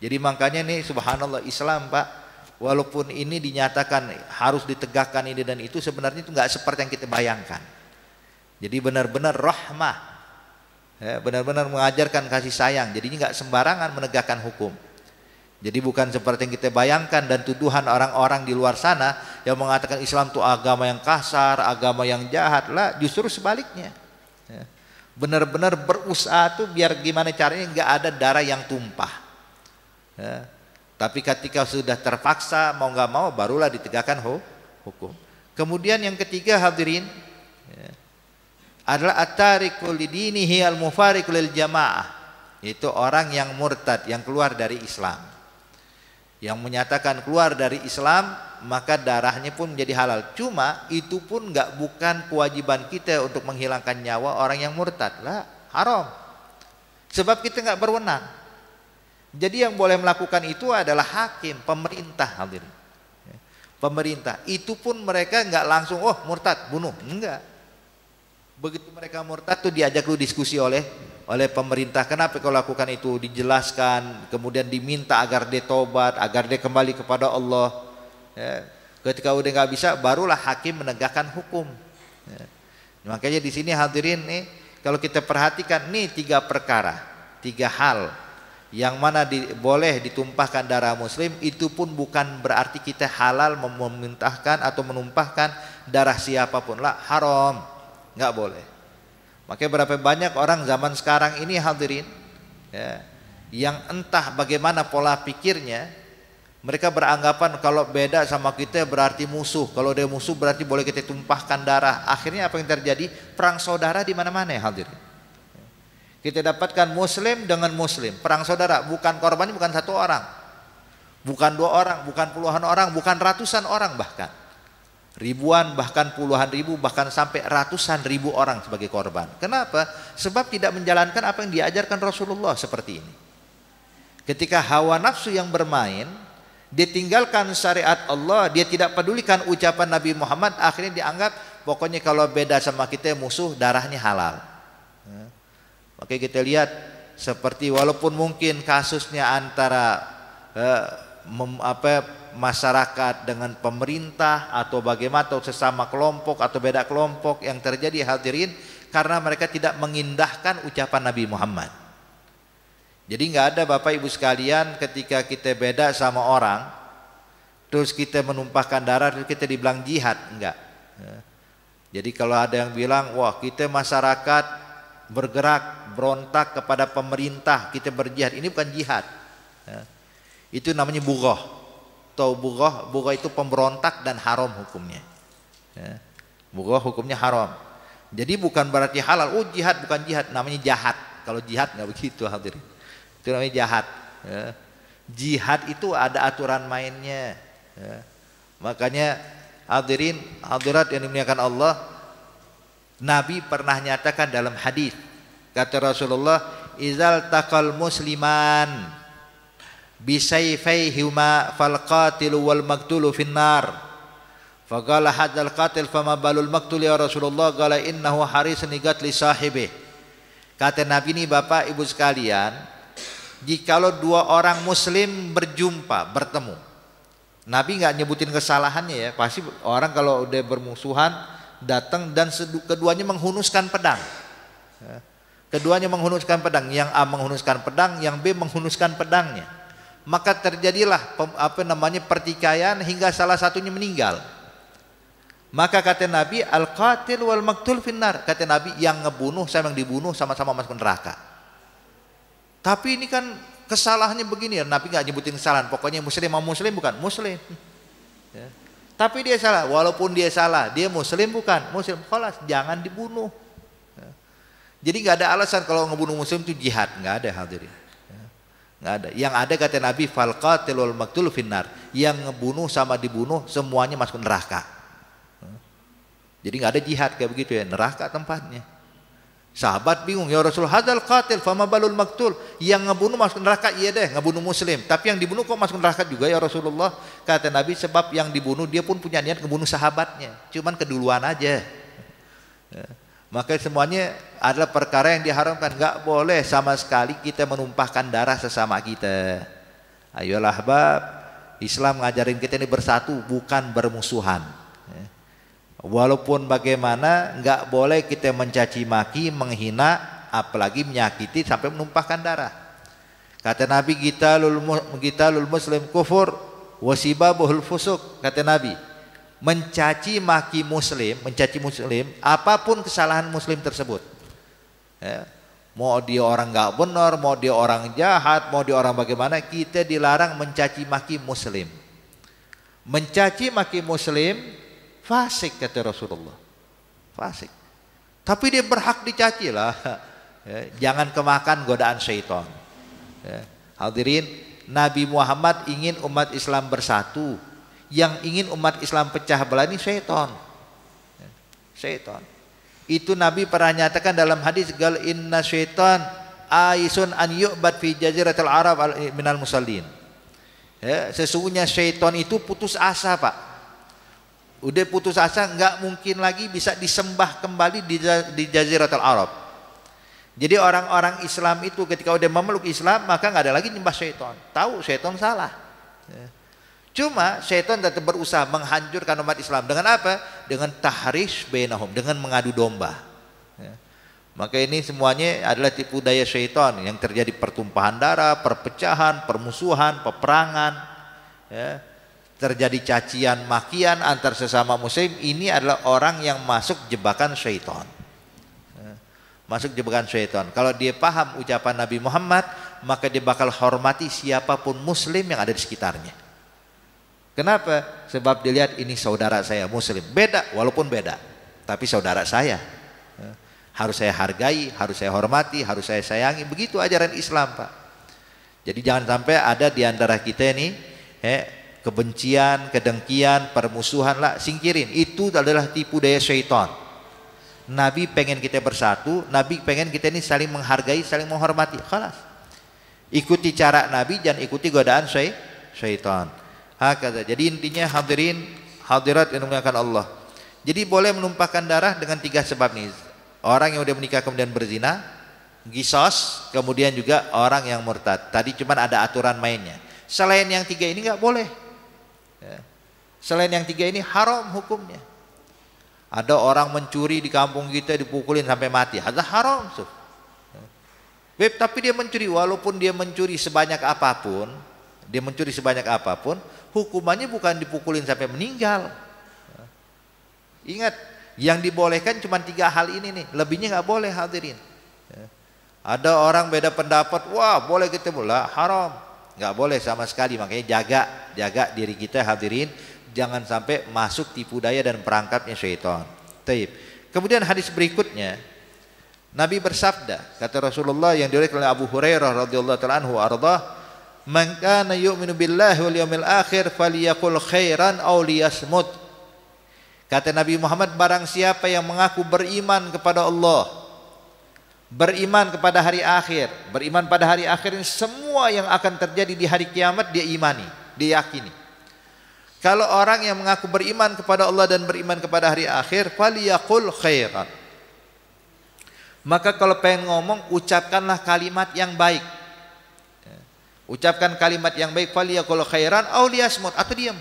Jadi makanya nih subhanallah Islam, Pak, walaupun ini dinyatakan harus ditegakkan ini dan itu, sebenarnya itu nggak seperti yang kita bayangkan. Jadi benar-benar rahmah, benar-benar mengajarkan kasih sayang. Jadinya nggak sembarangan menegakkan hukum. Jadi bukan seperti yang kita bayangkan dan tuduhan orang-orang di luar sana yang mengatakan Islam itu agama yang kasar, agama yang jahat. Lah, justru sebaliknya. Benar-benar berusaha tuh biar gimana caranya nggak ada darah yang tumpah. Tapi ketika sudah terpaksa mau nggak mau, barulah ditegakkan hukum. Kemudian yang ketiga hadirin adalah at-tariku lidinihi al-mufariqu lil jamaah. Itu orang yang murtad, yang keluar dari Islam. Yang menyatakan keluar dari Islam, maka darahnya pun menjadi halal. Cuma itu pun bukan kewajiban kita untuk menghilangkan nyawa orang yang murtad. Lah, haram. Sebab kita nggak berwenang. Jadi yang boleh melakukan itu adalah hakim, pemerintah hadirin. Pemerintah. Itu pun mereka nggak langsung, oh murtad, bunuh. Enggak. Begitu mereka murtad tuh diajak lu diskusi oleh pemerintah. Kenapa kau lakukan itu? Dijelaskan, kemudian diminta agar dia tobat, agar dia kembali kepada Allah. Ketika udah nggak bisa, barulah hakim menegakkan hukum. Makanya di sini hadirin nih, kalau kita perhatikan nih 3 perkara, 3 hal yang mana boleh ditumpahkan darah muslim, itu pun bukan berarti kita halal memuntahkan atau menumpahkan darah siapapun. Lah, haram, nggak boleh. Makanya berapa banyak orang zaman sekarang ini hadirin yang entah bagaimana pola pikirnya, mereka beranggapan kalau beda sama kita berarti musuh, kalau dia musuh berarti boleh kita tumpahkan darah. Akhirnya apa yang terjadi? Perang saudara di mana-mana ya hadirin. Kita dapatkan muslim dengan muslim, perang saudara, bukan korbannya bukan 1 orang, bukan 2 orang, bukan puluhan orang, bukan ratusan orang, bahkan ribuan, bahkan puluhan ribu, bahkan sampai ratusan ribu orang sebagai korban. Kenapa? Sebab tidak menjalankan apa yang diajarkan Rasulullah seperti ini. Ketika hawa nafsu yang bermain, dia tinggalkan syariat Allah, dia tidak pedulikan ucapan Nabi Muhammad, akhirnya dianggap pokoknya kalau beda sama kita musuh, darahnya halal. Makanya kita lihat seperti walaupun mungkin kasusnya antara masyarakat dengan pemerintah atau bagaimana atau sesama kelompok atau beda kelompok yang terjadi hadirin karena mereka tidak mengindahkan ucapan Nabi Muhammad. Jadi nggak ada Bapak Ibu sekalian ketika kita beda sama orang terus kita menumpahkan darah terus kita dibilang jihad, enggak. Jadi kalau ada yang bilang wah kita masyarakat bergerak berontak kepada pemerintah kita berjihad, ini bukan jihad. Itu namanya bughah. Tahu bughah? Bughah itu pemberontak dan haram hukumnya. Bughah hukumnya haram. Jadi bukan berarti halal. Oh jihad bukan jihad, namanya jahat. Kalau jihad nggak begitu hadirin. Itu namanya jahat. Jihad itu ada aturan mainnya. Makanya hadirin hadirat yang dimuliakan Allah, Nabi pernah nyatakan dalam hadis, kata Rasulullah, izal taqal musliman bisayfayhima fal qatilu wal maqtulu finnar. Faqala hadzal qatil fama balul maqtul ya Rasulullah? Qala innahu harisun li sahibih. Kata Nabi ini, Bapak Ibu sekalian, jikalau dua orang muslim berjumpa, bertemu, Nabi nggak nyebutin kesalahannya ya, pasti orang kalau udah bermusuhan datang dan keduanya menghunuskan pedang. Keduanya menghunuskan pedang, yang A menghunuskan pedang, yang B menghunuskan pedangnya. Maka terjadilah pertikaian hingga salah satunya meninggal. Maka kata Nabi, al-qatil wal maqtul finnar. Kata Nabi, yang ngebunuh sama yang dibunuh sama-sama masuk neraka. Tapi ini kan kesalahannya begini ya, Nabi nggak nyebutin kesalahan. Pokoknya muslim mau muslim bukan muslim. Ya. Tapi dia salah, walaupun dia salah, dia muslim bukan muslim, khalas jangan dibunuh. Ya. Jadi nggak ada alasan kalau ngebunuh muslim itu jihad, nggak ada hadirin. Ya. Nggak ada. Yang ada kata Nabi, fal qatil wal maqtul finnar. Yang ngebunuh sama dibunuh semuanya masuk neraka. Jadi nggak ada jihad kayak begitu ya, neraka tempatnya. Sahabat bingung, ya Rasul, hadzal qatil fama balul maqtul. Yang ngebunuh masuk neraka, iya deh, ngebunuh muslim. Tapi yang dibunuh kok masuk neraka juga ya Rasulullah? Kata Nabi, sebab yang dibunuh dia pun punya niat ngebunuh sahabatnya, cuman keduluan aja. Ya. Maka semuanya adalah perkara yang diharamkan. Nggak boleh sama sekali kita menumpahkan darah sesama kita. Ayolah bab, Islam ngajarin kita ini bersatu, bukan bermusuhan. Walaupun bagaimana nggak boleh kita mencaci maki, menghina, apalagi menyakiti sampai menumpahkan darah. Kata Nabi, gitalul muslim kufur wasibabuhul fusuk. Kata Nabi, mencaci maki muslim, apapun kesalahan muslim tersebut, ya, mau dia orang nggak benar, mau dia orang jahat, mau dia orang bagaimana, kita dilarang mencaci maki muslim. Mencaci maki muslim fasik, kata Rasulullah, fasik. Tapi dia berhak dicaci lah. Ya, jangan kemakan godaan syaitan. Ya, hadirin, Nabi Muhammad ingin umat Islam bersatu. Yang ingin umat Islam pecah belah ini syaitan. Ya, syaitan. Itu Nabi pernah nyatakan dalam hadis, gal inna syaitan aisun an yu'bad fi jaziratil arab minal musallin. Ya, sesungguhnya syaitan itu putus asa, Pak. Udah putus asa, nggak mungkin lagi bisa disembah kembali di Jaziratul Arab. Jadi orang-orang Islam itu ketika udah memeluk Islam, maka nggak ada lagi nyembah syaitan. Tahu syaitan salah. Cuma syaitan tetap berusaha menghancurkan umat Islam. Dengan apa? Dengan tahrish bainahum, dengan mengadu domba. Maka ini semuanya adalah tipu daya syaitan yang terjadi, pertumpahan darah, perpecahan, permusuhan, peperangan. Ya. Terjadi cacian makian antar sesama muslim. Ini adalah orang yang masuk jebakan syaitan. Masuk jebakan syaitan. Kalau dia paham ucapan Nabi Muhammad, maka dia bakal hormati siapapun muslim yang ada di sekitarnya. Kenapa? Sebab dilihat ini saudara saya muslim. Beda, walaupun beda, tapi saudara saya. Harus saya hargai, harus saya hormati, harus saya sayangi. Begitu ajaran Islam, Pak. Jadi jangan sampai ada di antara kita ini kebencian, kedengkian, permusuhan lah, singkirin. Itu adalah tipu daya syaitan. Nabi pengen kita bersatu, Nabi pengen kita ini saling menghargai, saling menghormati. Khalas. Ikuti cara Nabi, jangan ikuti godaan syaitan. Hakata. Jadi intinya hadirin, hadirat yang dimuliakan Allah. Jadi boleh menumpahkan darah dengan 3 sebab nih. Orang yang udah menikah kemudian berzina, qisas, kemudian juga orang yang murtad. Tadi cuma ada aturan mainnya. Selain yang 3 ini nggak boleh. Ya. Selain yang 3 ini haram hukumnya. Ada orang mencuri di kampung kita dipukulin sampai mati, ada haram tuh. Ya. Tapi dia mencuri, walaupun dia mencuri sebanyak apapun, hukumannya bukan dipukulin sampai meninggal. Ya. Ingat, yang dibolehkan cuma 3 hal ini nih, lebihnya nggak boleh hadirin. Ya. Ada orang beda pendapat, wah boleh kita bola, haram. Nggak boleh sama sekali. Makanya jaga diri kita hadirin, jangan sampai masuk tipu daya dan perangkapnya syaitan. Taib. Kemudian hadis berikutnya, Nabi bersabda, kata Rasulullah yang diriwayatkan oleh Abu Hurairah radhiyallahu taala anhu ardah, Man kana yu'minu billahi wal yawmil akhir falyaqul khairan aw liyasmut. Kata Nabi Muhammad, barang siapa yang mengaku beriman kepada Allah, beriman kepada hari akhir, beriman pada hari akhir ini semua yang akan terjadi di hari kiamat dia imani, dia yakini. Kalau orang yang mengaku beriman kepada Allah dan beriman kepada hari akhir, falyaqul khairan. Maka kalau pengen ngomong, ucapkanlah kalimat yang baik. Ucapkan kalimat yang baik, falyaqul khairan aw liyasmut, atau diam.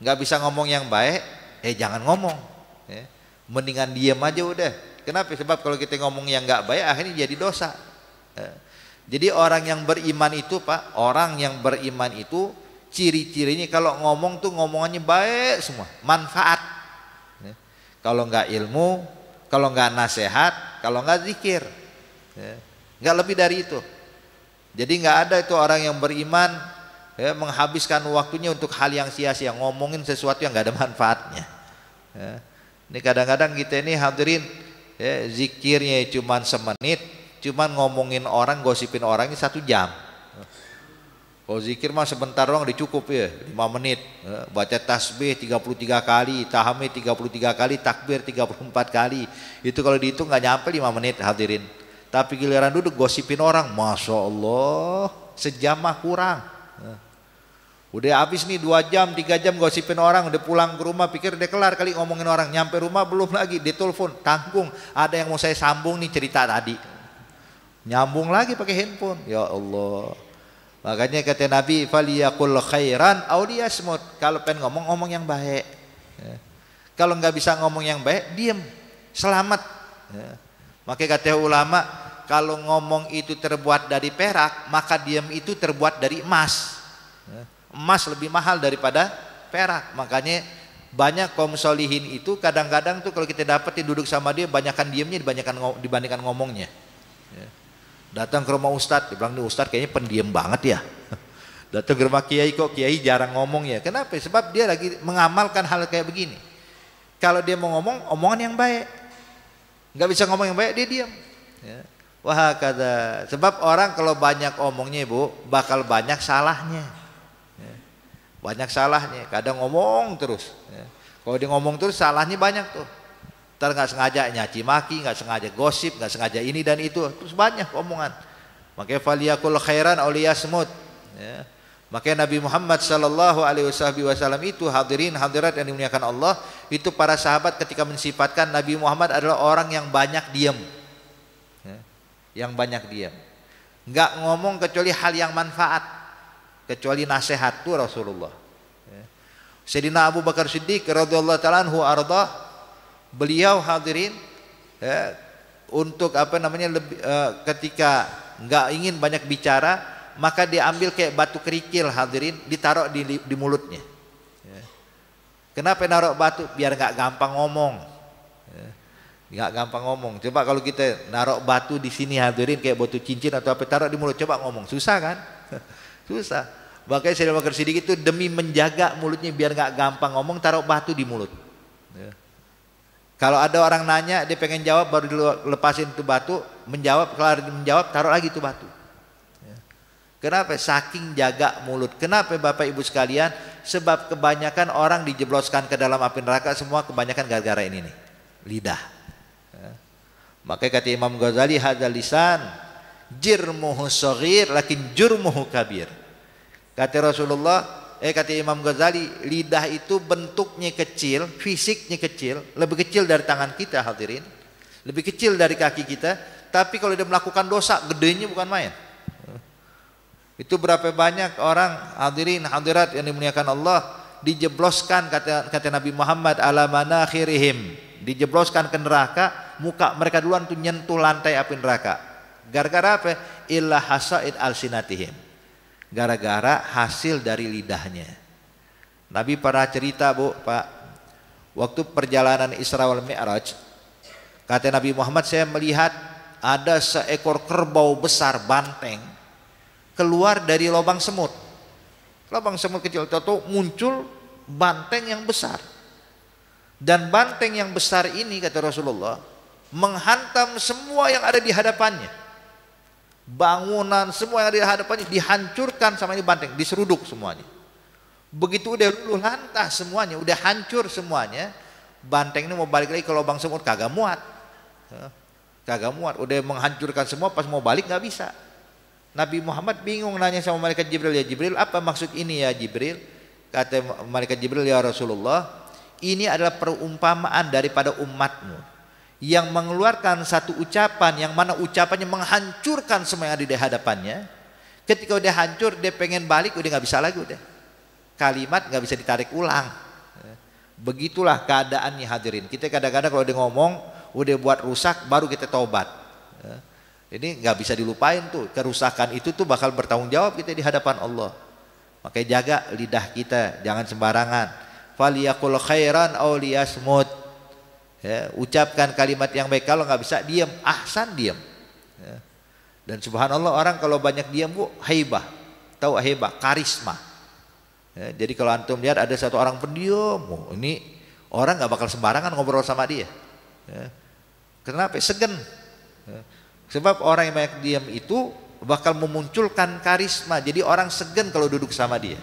Enggak bisa ngomong yang baik, jangan ngomong. Mendingan diam aja udah. Kenapa? Sebab kalau kita ngomong yang enggak baik akhirnya jadi dosa. Jadi orang yang beriman itu, Pak, orang yang beriman itu ciri-cirinya kalau ngomong tuh ngomongannya baik semua, manfaat. Kalau enggak ilmu, kalau enggak nasihat, kalau enggak zikir. Enggak lebih dari itu. Jadi nggak ada itu orang yang beriman menghabiskan waktunya untuk hal yang sia-sia, ngomongin sesuatu yang nggak ada manfaatnya. Ini kadang-kadang kita ini hadirin zikirnya cuman semenit, cuman ngomongin orang, gosipin orang ini 1 jam. Kalau zikir mah sebentar doang dicukup ya, 5 menit. Baca tasbih 33 kali, tahmid 33 kali, takbir 34 kali. Itu kalau dihitung nggak nyampe 5 menit hadirin. Tapi giliran duduk gosipin orang, Masya Allah, sejam mah kurang. Udah habis nih 2 jam, 3 jam gosipin orang, udah pulang ke rumah pikir udah kelar kali ngomongin orang. Nyampe rumah belum lagi, ditelepon, tanggung, ada yang mau saya sambung nih cerita tadi. Nyambung lagi pakai handphone, ya Allah. Makanya kata Nabi, faliyaqul khairan aw liyasmut. Kalau pengen ngomong yang baik. Kalau nggak bisa ngomong yang baik, diam, selamat. Makanya kata ulama, kalau ngomong itu terbuat dari perak, maka diam itu terbuat dari emas. Emas lebih mahal daripada perak. Makanya banyak kaum solihin itu kadang-kadang tuh kalau kita dapat duduk sama dia, banyakkan diamnya dibandingkan ngomongnya. Datang ke rumah ustadz, dia bilang, nih ustadz kayaknya pendiam banget ya. Datang ke rumah kiai, kok kiai jarang ngomong ya. Kenapa? Sebab dia lagi mengamalkan hal kayak begini. Kalau dia mau ngomong, omongan yang baik. Nggak bisa ngomong yang baik, dia diam. Wah kata, sebab orang kalau banyak omongnya ibu, bakal banyak salahnya. Banyak salahnya, kadang ngomong terus. Kalau dia ngomong terus, salahnya banyak tuh. Ntar nggak sengaja nyaci maki, nggak sengaja gosip, nggak sengaja ini dan itu, terus banyak omongan. Makanya faliyaqul khairan aw liyasmut. Makanya Nabi Muhammad sallallahu alaihi wasallam itu, hadirin hadirat yang dimuliakan Allah, itu para sahabat ketika mensifatkan Nabi Muhammad adalah orang yang banyak diam. Yang banyak diam. Enggak ngomong kecuali hal yang manfaat, kecuali nasihat tuh Rasulullah. Sayyidina Abu Bakar Siddiq radhiyallahu ta'ala anhu arda, beliau hadirin untuk ketika enggak ingin banyak bicara, maka diambil kayak batu kerikil hadirin, ditaruh di mulutnya. Kenapa naruh batu? Biar nggak gampang ngomong. Nggak gampang ngomong. Coba kalau kita naruh batu di sini hadirin kayak batu cincin atau apa, taruh di mulut, coba ngomong, susah kan? Susah. Makanya Sayyidina Abu Bakar Siddiq itu demi menjaga mulutnya biar nggak gampang ngomong, taruh batu di mulut. Kalau ada orang nanya, dia pengen jawab, baru dilepasin itu batu, menjawab, kelar menjawab, taruh lagi itu batu. Kenapa? Saking jaga mulut. Kenapa Bapak Ibu sekalian? Sebab kebanyakan orang dijebloskan ke dalam api neraka semua kebanyakan gara-gara ini nih, lidah. Makanya kata Imam Ghazali, hadzal lisan jirmuhu shaghir lakin jurmuhu kabir. Kata Rasulullah, kata Imam Ghazali, lidah itu bentuknya kecil, fisiknya kecil, lebih kecil dari tangan kita hadirin, lebih kecil dari kaki kita, tapi kalau dia melakukan dosa, gedenya bukan main. Itu berapa banyak orang hadirin hadirat yang dimuliakan Allah dijebloskan, kata Nabi Muhammad, ala manakhirihim, dijebloskan ke neraka, muka mereka duluan tuh nyentuh lantai api neraka. Gara-gara apa? Illa hasaid alsinatihim, gara-gara hasil dari lidahnya. Nabi pernah cerita Bu, Pak, waktu perjalanan Isra wal Mi'raj, kata Nabi Muhammad, saya melihat ada seekor kerbau besar banteng keluar dari lubang semut. Lubang semut kecil, tahu muncul banteng yang besar. Dan banteng yang besar ini kata Rasulullah menghantam semua yang ada di hadapannya. bangunan semua yang ada di hadapannya dihancurkan sama ini banteng, diseruduk semuanya. Begitu udah luluh lantas semuanya, udah hancur semuanya, banteng ini mau balik lagi ke lubang sumur kagak muat. Kagak muat, udah menghancurkan semua, pas mau balik nggak bisa. Nabi Muhammad bingung nanya sama malaikat Jibril, ya Jibril, apa maksud ini ya Jibril? Kata malaikat Jibril, ya Rasulullah, ini adalah perumpamaan daripada umatmu yang mengeluarkan satu ucapan yang mana ucapannya menghancurkan semua yang ada di hadapannya. Ketika udah hancur, dia pengen balik, udah nggak bisa lagi, udah kalimat nggak bisa ditarik ulang. Begitulah keadaannya hadirin. Kita kadang-kadang kalau dia ngomong udah buat rusak, baru kita taubat. Ini nggak bisa dilupain tuh, kerusakan itu tuh bakal bertanggung jawab kita di hadapan Allah. Makanya jaga lidah kita, jangan sembarangan. Faliyakul khairan aw liyasmut. Ya, ucapkan kalimat yang baik, kalau nggak bisa diam, ahsan diam. Ya. Dan subhanallah orang kalau banyak diam bu, haibah, tahu haibah, karisma. Ya, jadi kalau antum lihat ada satu orang pendiam, ini orang nggak bakal sembarangan ngobrol sama dia. Ya. Kenapa? Segen. Ya. Sebab orang yang banyak diam itu bakal memunculkan karisma. Jadi orang segen kalau duduk sama dia.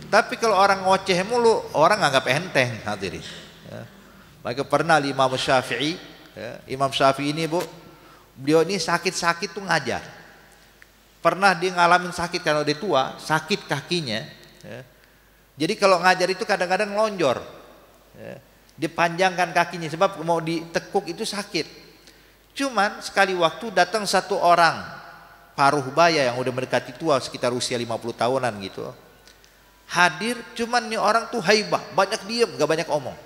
Tapi kalau orang ngoceh mulu, orang nganggap enteng hadirin. Ya. Maka pernah Imam Syafi'i, ya, Imam Syafi'i ini bu, beliau ini sakit-sakit tuh ngajar. Pernah dia ngalamin sakit karena dia tua, sakit kakinya. Ya. Jadi kalau ngajar itu kadang-kadang lonjor, ya. Dipanjangkan kakinya sebab mau ditekuk itu sakit. Cuman sekali waktu datang satu orang paruh baya yang udah mendekati tua, sekitar usia 50 tahunan gitu. Hadir, cuman nih orang tuh haibah, banyak diem, gak banyak omong.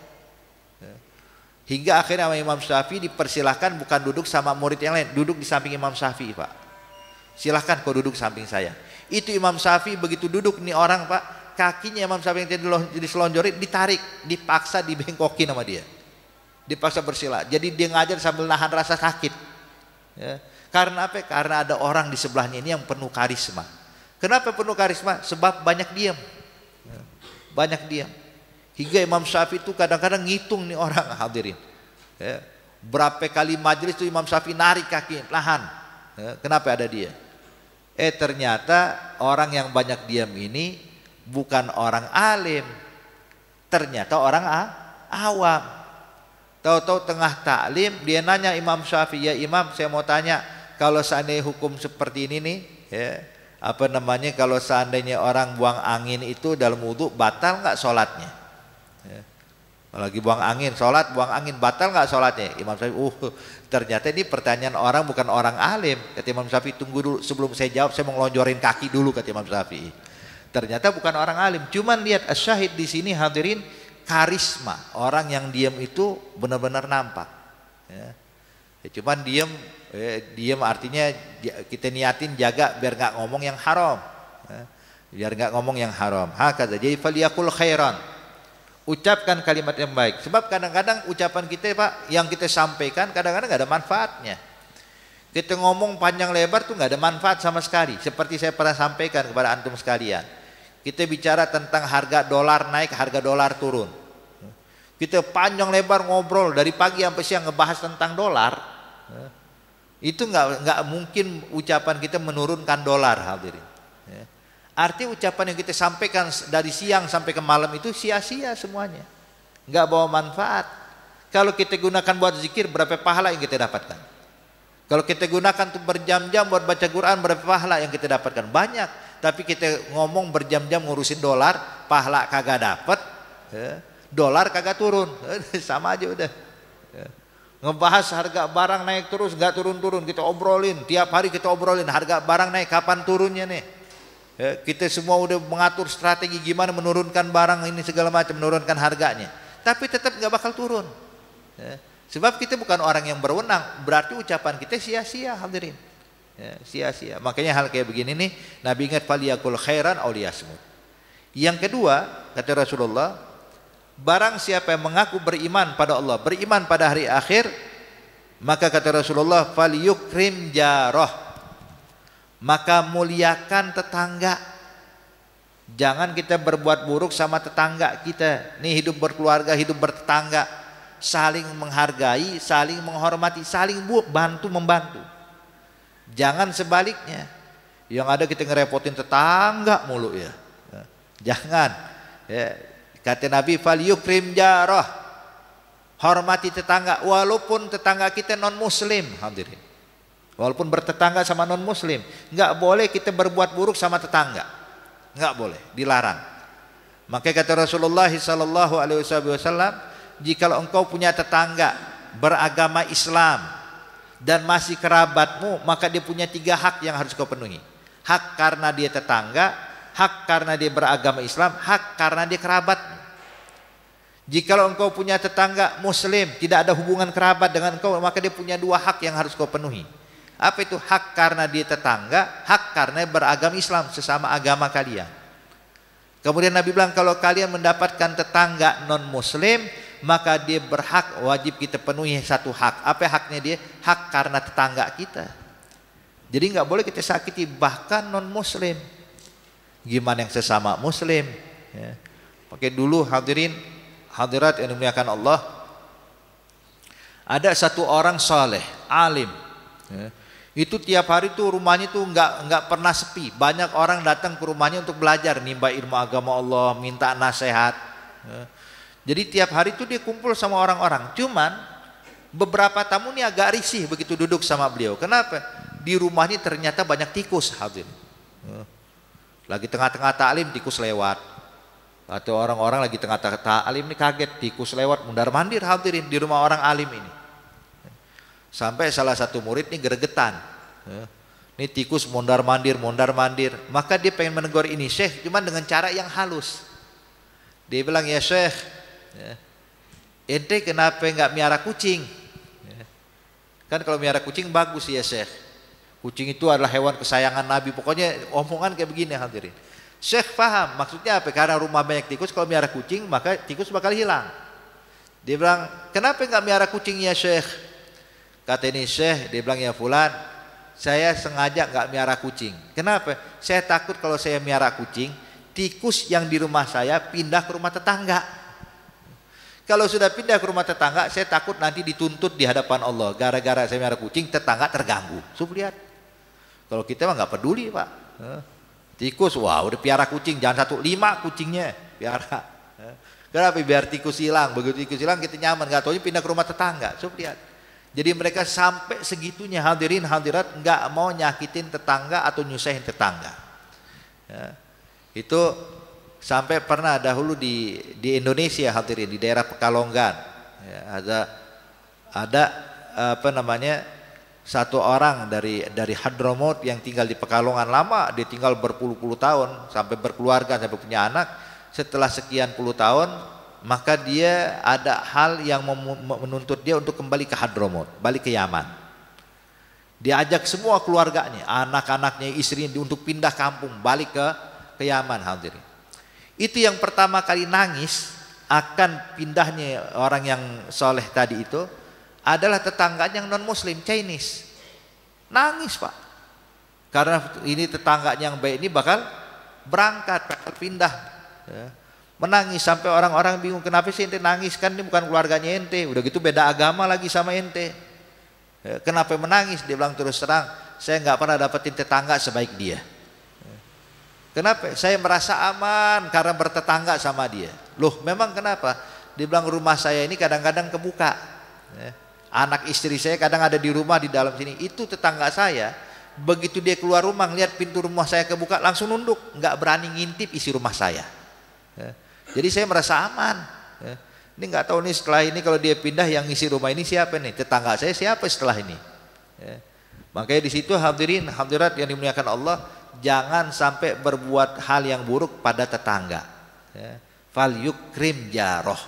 Hingga akhirnya Imam Syafi'i dipersilahkan bukan duduk sama murid yang lain, duduk di samping Imam Syafi'i pak. Silahkan kau duduk samping saya. Itu Imam Syafi'i begitu duduk nih orang pak, kakinya Imam Syafi'i yang diselonjorin ditarik, dipaksa dibengkokin sama dia, dipaksa bersila. Jadi dia ngajar sambil nahan rasa sakit. Ya. Karena apa? Karena ada orang di sebelahnya ini yang penuh karisma. Kenapa penuh karisma? Sebab banyak diam. Ya. Banyak diam. Hingga Imam Syafi'i itu kadang-kadang ngitung nih orang hadirin. Ya. Berapa kali majelis itu Imam Syafi'i narik kaki, nahan. Ya. Kenapa ada dia? Ternyata orang yang banyak diam ini bukan orang alim, ternyata orang awam. Tahu-tahu tengah taklim dia nanya Imam Syafi'i, ya Imam saya mau tanya, kalau seandainya hukum seperti ini nih, ya, apa namanya, kalau seandainya orang buang angin itu dalam wudu batal nggak sholatnya? Ya. Lagi buang angin, sholat buang angin batal nggak sholatnya? Imam Syafi'i, ternyata ini pertanyaan orang bukan orang alim. Kata Imam Syafi'i, tunggu dulu sebelum saya jawab, saya mau ngelonjorin kaki dulu, kata Imam Syafi'i. Ternyata bukan orang alim. Cuman lihat asyahid di sini hadirin, karisma orang yang diam itu benar-benar nampak. Ya. Ya, cuman diam, diam artinya kita niatin jaga biar nggak ngomong yang haram. Ya. Biar nggak ngomong yang haram. Hakadha. Jadi faliyakul khairan. Ucapkan kalimat yang baik. Sebab kadang-kadang ucapan kita pak yang kita sampaikan kadang-kadang nggak ada manfaatnya. Kita ngomong panjang lebar tuh nggak ada manfaat sama sekali. Seperti saya pernah sampaikan kepada antum sekalian. Kita bicara tentang harga dolar naik, harga dolar turun. Kita panjang lebar ngobrol dari pagi sampai siang ngebahas tentang dolar. Itu nggak mungkin ucapan kita menurunkan dolar hadirin. Artinya ucapan yang kita sampaikan dari siang sampai ke malam itu sia-sia semuanya, nggak bawa manfaat. Kalau kita gunakan buat zikir, berapa pahala yang kita dapatkan? Kalau kita gunakan untuk berjam-jam buat baca Quran, berapa pahala yang kita dapatkan? Banyak. Tapi kita ngomong berjam-jam ngurusin dolar, pahala kagak dapet, dolar kagak turun, sama aja udah. Ngebahas harga barang naik terus, nggak turun-turun, kita obrolin, tiap hari kita obrolin harga barang naik, kapan turunnya nih? Kita semua udah mengatur strategi gimana menurunkan barang ini segala macam, menurunkan harganya, tapi tetap nggak bakal turun. Sebab kita bukan orang yang berwenang, berarti ucapan kita sia-sia hadirin. Sia-sia. Makanya hal kayak begini nih Nabi ingat, faliyakul khairan aw liyasmut. Yang kedua kata Rasulullah, barang siapa yang mengaku beriman pada Allah, beriman pada hari akhir, maka kata Rasulullah, falyukrim jarah, maka muliakan tetangga. Jangan kita berbuat buruk sama tetangga kita. Nih hidup berkeluarga, hidup bertetangga, saling menghargai, saling menghormati, saling bantu membantu. Jangan sebaliknya. Yang ada kita ngerepotin tetangga mulu ya. Jangan. Ya. Kata Nabi, fal yukrim jarah. Hormati tetangga walaupun tetangga kita non muslim, hadirin. Walaupun bertetangga sama non muslim, enggak boleh kita berbuat buruk sama tetangga. Enggak boleh, dilarang. Makanya kata Rasulullah sallallahu alaihi wasallam, jikalau engkau punya tetangga beragama Islam dan masih kerabatmu, maka dia punya 3 hak yang harus kau penuhi. Hak karena dia tetangga, hak karena dia beragama Islam, hak karena dia kerabatmu. Jikalau engkau punya tetangga muslim, tidak ada hubungan kerabat dengan engkau, maka dia punya 2 hak yang harus kau penuhi. Apa itu? Hak karena dia tetangga, hak karena beragama Islam, sesama agama kalian. Kemudian Nabi bilang, kalau kalian mendapatkan tetangga non muslim, maka dia berhak, wajib kita penuhi 1 hak. Apa haknya dia? Hak karena tetangga kita. Jadi nggak boleh kita sakiti bahkan non muslim. Gimana yang sesama muslim? Ya. Pakai dulu hadirin, hadirat yang dimuliakan Allah, ada satu orang saleh, alim. Ya. Itu tiap hari tuh rumahnya tuh nggak pernah sepi. Banyak orang datang ke rumahnya untuk belajar, nimba ilmu agama Allah, minta nasihat. Ya. Jadi tiap hari tuh dia kumpul sama orang-orang. Cuman beberapa tamu ini agak risih begitu duduk sama beliau. Kenapa? Di rumahnya ternyata banyak tikus, hadirin. Ya. Lagi tengah-tengah taklim tikus lewat. Atau orang-orang lagi tengah-tengah taklim ini kaget, tikus lewat mundar-mandir, hadirin, di rumah orang alim ini. Sampai salah satu murid ini gregetan. Ini tikus mondar-mandir. Maka dia pengen menegur ini Syekh, cuman dengan cara yang halus. Dia bilang, ya Syekh, ente kenapa nggak miara kucing? Kan kalau miara kucing bagus ya Syekh. Kucing itu adalah hewan kesayangan Nabi. Pokoknya omongan kayak begini hadirin. Syekh paham maksudnya apa? Karena rumah banyak tikus, kalau miara kucing maka tikus bakal hilang. Dia bilang, kenapa nggak miara kucing ya Syekh? Kata ini Syekh, dia bilang, ya fulan, saya sengaja nggak miara kucing. Kenapa? Saya takut kalau saya miara kucing, tikus yang di rumah saya pindah ke rumah tetangga. Kalau sudah pindah ke rumah tetangga, saya takut nanti dituntut di hadapan Allah. Gara-gara saya miara kucing, tetangga terganggu. Sup lihat. Kalau kita mah nggak peduli Pak. Tikus, wah udah piara kucing, jangan 1, 5 kucingnya piara. Kenapa? Biar tikus hilang. Begitu tikus hilang kita nyaman. Nggak taunya pindah ke rumah tetangga. Sup lihat. Jadi mereka sampai segitunya hadirin hadirat, nggak mau nyakitin tetangga atau nyusahin tetangga. Ya. Itu sampai pernah dahulu di Indonesia hadirin, di daerah Pekalongan. Ya, ada apa namanya, satu orang dari Hadramaut yang tinggal di Pekalongan lama, dia tinggal berpuluh-puluh tahun sampai berkeluarga sampai punya anak. Setelah sekian puluh tahun, maka dia ada hal yang menuntut dia untuk kembali ke Hadramaut, balik ke Yaman. Dia ajak semua keluarganya, anak-anaknya, istrinya untuk pindah kampung, balik ke Yaman hadirin. Itu yang pertama kali nangis akan pindahnya orang yang soleh tadi itu adalah tetangganya yang non muslim, Chinese. Nangis Pak, karena ini tetangganya yang baik ini bakal berangkat, bakal pindah. Ya. Menangis sampai orang-orang bingung, kenapa sih ente nangis, kan ini bukan keluarganya ente, udah gitu beda agama lagi sama ente. Ya, kenapa menangis? Dia bilang terus terang, saya nggak pernah dapetin tetangga sebaik dia. Ya. Kenapa? Saya merasa aman karena bertetangga sama dia. Loh memang kenapa? Dia bilang rumah saya ini kadang-kadang kebuka. Ya. Anak istri saya kadang ada di rumah di dalam sini. Itu tetangga saya, begitu dia keluar rumah lihat pintu rumah saya kebuka langsung nunduk, nggak berani ngintip isi rumah saya. Ya. Jadi saya merasa aman. Ya. Ini nggak tahu nih setelah ini kalau dia pindah yang ngisi rumah ini siapa nih? Tetangga saya siapa setelah ini? Ya. Makanya di situ hadirin hadirat yang dimuliakan Allah, jangan sampai berbuat hal yang buruk pada tetangga. Ya. Fal yukrim jaroh,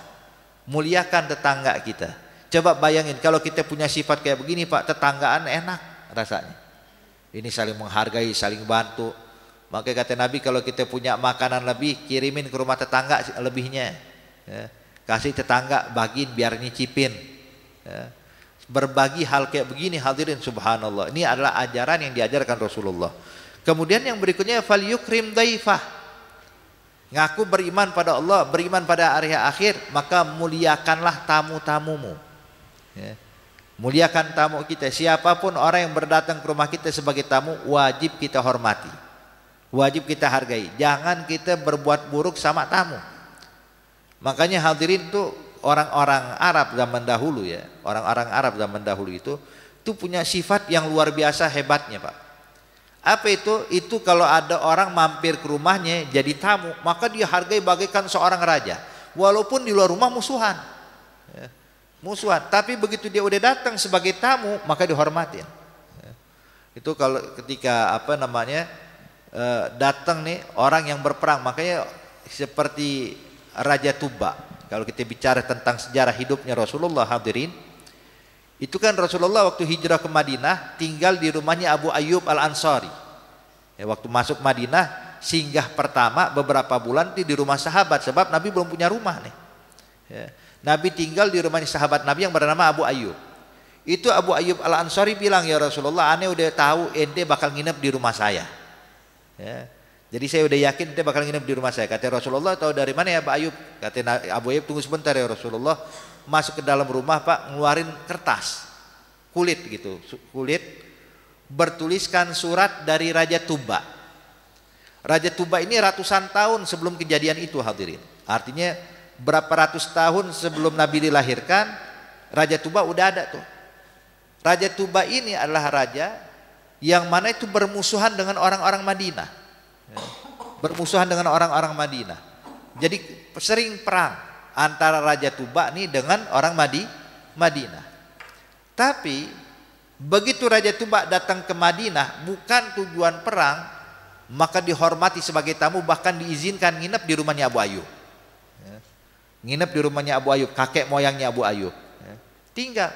muliakan tetangga kita. Coba bayangin kalau kita punya sifat kayak begini Pak, tetanggaan enak rasanya. Ini saling menghargai, saling bantu. Makanya kata Nabi kalau kita punya makanan lebih, kirimin ke rumah tetangga lebihnya. Ya. Kasih tetangga, bagiin biar nyicipin. Ya. Berbagi hal kayak begini hadirin subhanallah. Ini adalah ajaran yang diajarkan Rasulullah. Kemudian yang berikutnya fal yukrim daifah. Ngaku beriman pada Allah, beriman pada hari akhir, maka muliakanlah tamu-tamumu. Ya. Muliakan tamu kita. Siapapun orang yang berdatang ke rumah kita sebagai tamu, wajib kita hormati, wajib kita hargai. Jangan kita berbuat buruk sama tamu. Makanya hadirin tuh orang-orang Arab zaman dahulu ya, orang-orang Arab zaman dahulu itu punya sifat yang luar biasa hebatnya Pak. Apa itu? Itu kalau ada orang mampir ke rumahnya jadi tamu, maka dia hargai bagaikan seorang raja, walaupun di luar rumah musuhan. Musuhan, tapi begitu dia udah datang sebagai tamu maka dihormatin. Itu kalau ketika datang nih orang yang berperang, makanya seperti Raja Tuba. Kalau kita bicara tentang sejarah hidupnya Rasulullah hadirin, itu kan Rasulullah waktu hijrah ke Madinah tinggal di rumahnya Abu Ayyub Al-Ansari. Waktu masuk Madinah singgah pertama beberapa bulan di rumah sahabat, sebab Nabi belum punya rumah nih. Nabi tinggal di rumahnya sahabat Nabi yang bernama Abu Ayyub. Itu Abu Ayyub Al-Ansari bilang, ya Rasulullah, ane udah tahu ente bakal nginep di rumah saya. Jadi saya udah yakin ente bakal nginep di rumah saya. Kata Rasulullah, tahu dari mana ya Abu Ayyub? Kata Abu Ayyub, tunggu sebentar ya Rasulullah. Masuk ke dalam rumah Pak, ngeluarin kertas kulit gitu, kulit bertuliskan surat dari Raja Tuba. Raja Tuba ini ratusan tahun sebelum kejadian itu hadirin. Artinya berapa ratus tahun sebelum Nabi dilahirkan, Raja Tuba udah ada tuh. Raja Tuba ini adalah raja yang mana itu bermusuhan dengan orang-orang Madinah. Bermusuhan dengan orang-orang Madinah. Jadi sering perang antara Raja Tuba nih dengan orang Madinah. Tapi begitu Raja Tuba datang ke Madinah bukan tujuan perang, maka dihormati sebagai tamu, bahkan diizinkan nginep di rumahnya Abu Ayyub. Nginep di rumahnya Abu Ayyub, kakek moyangnya Abu Ayyub. Tinggal,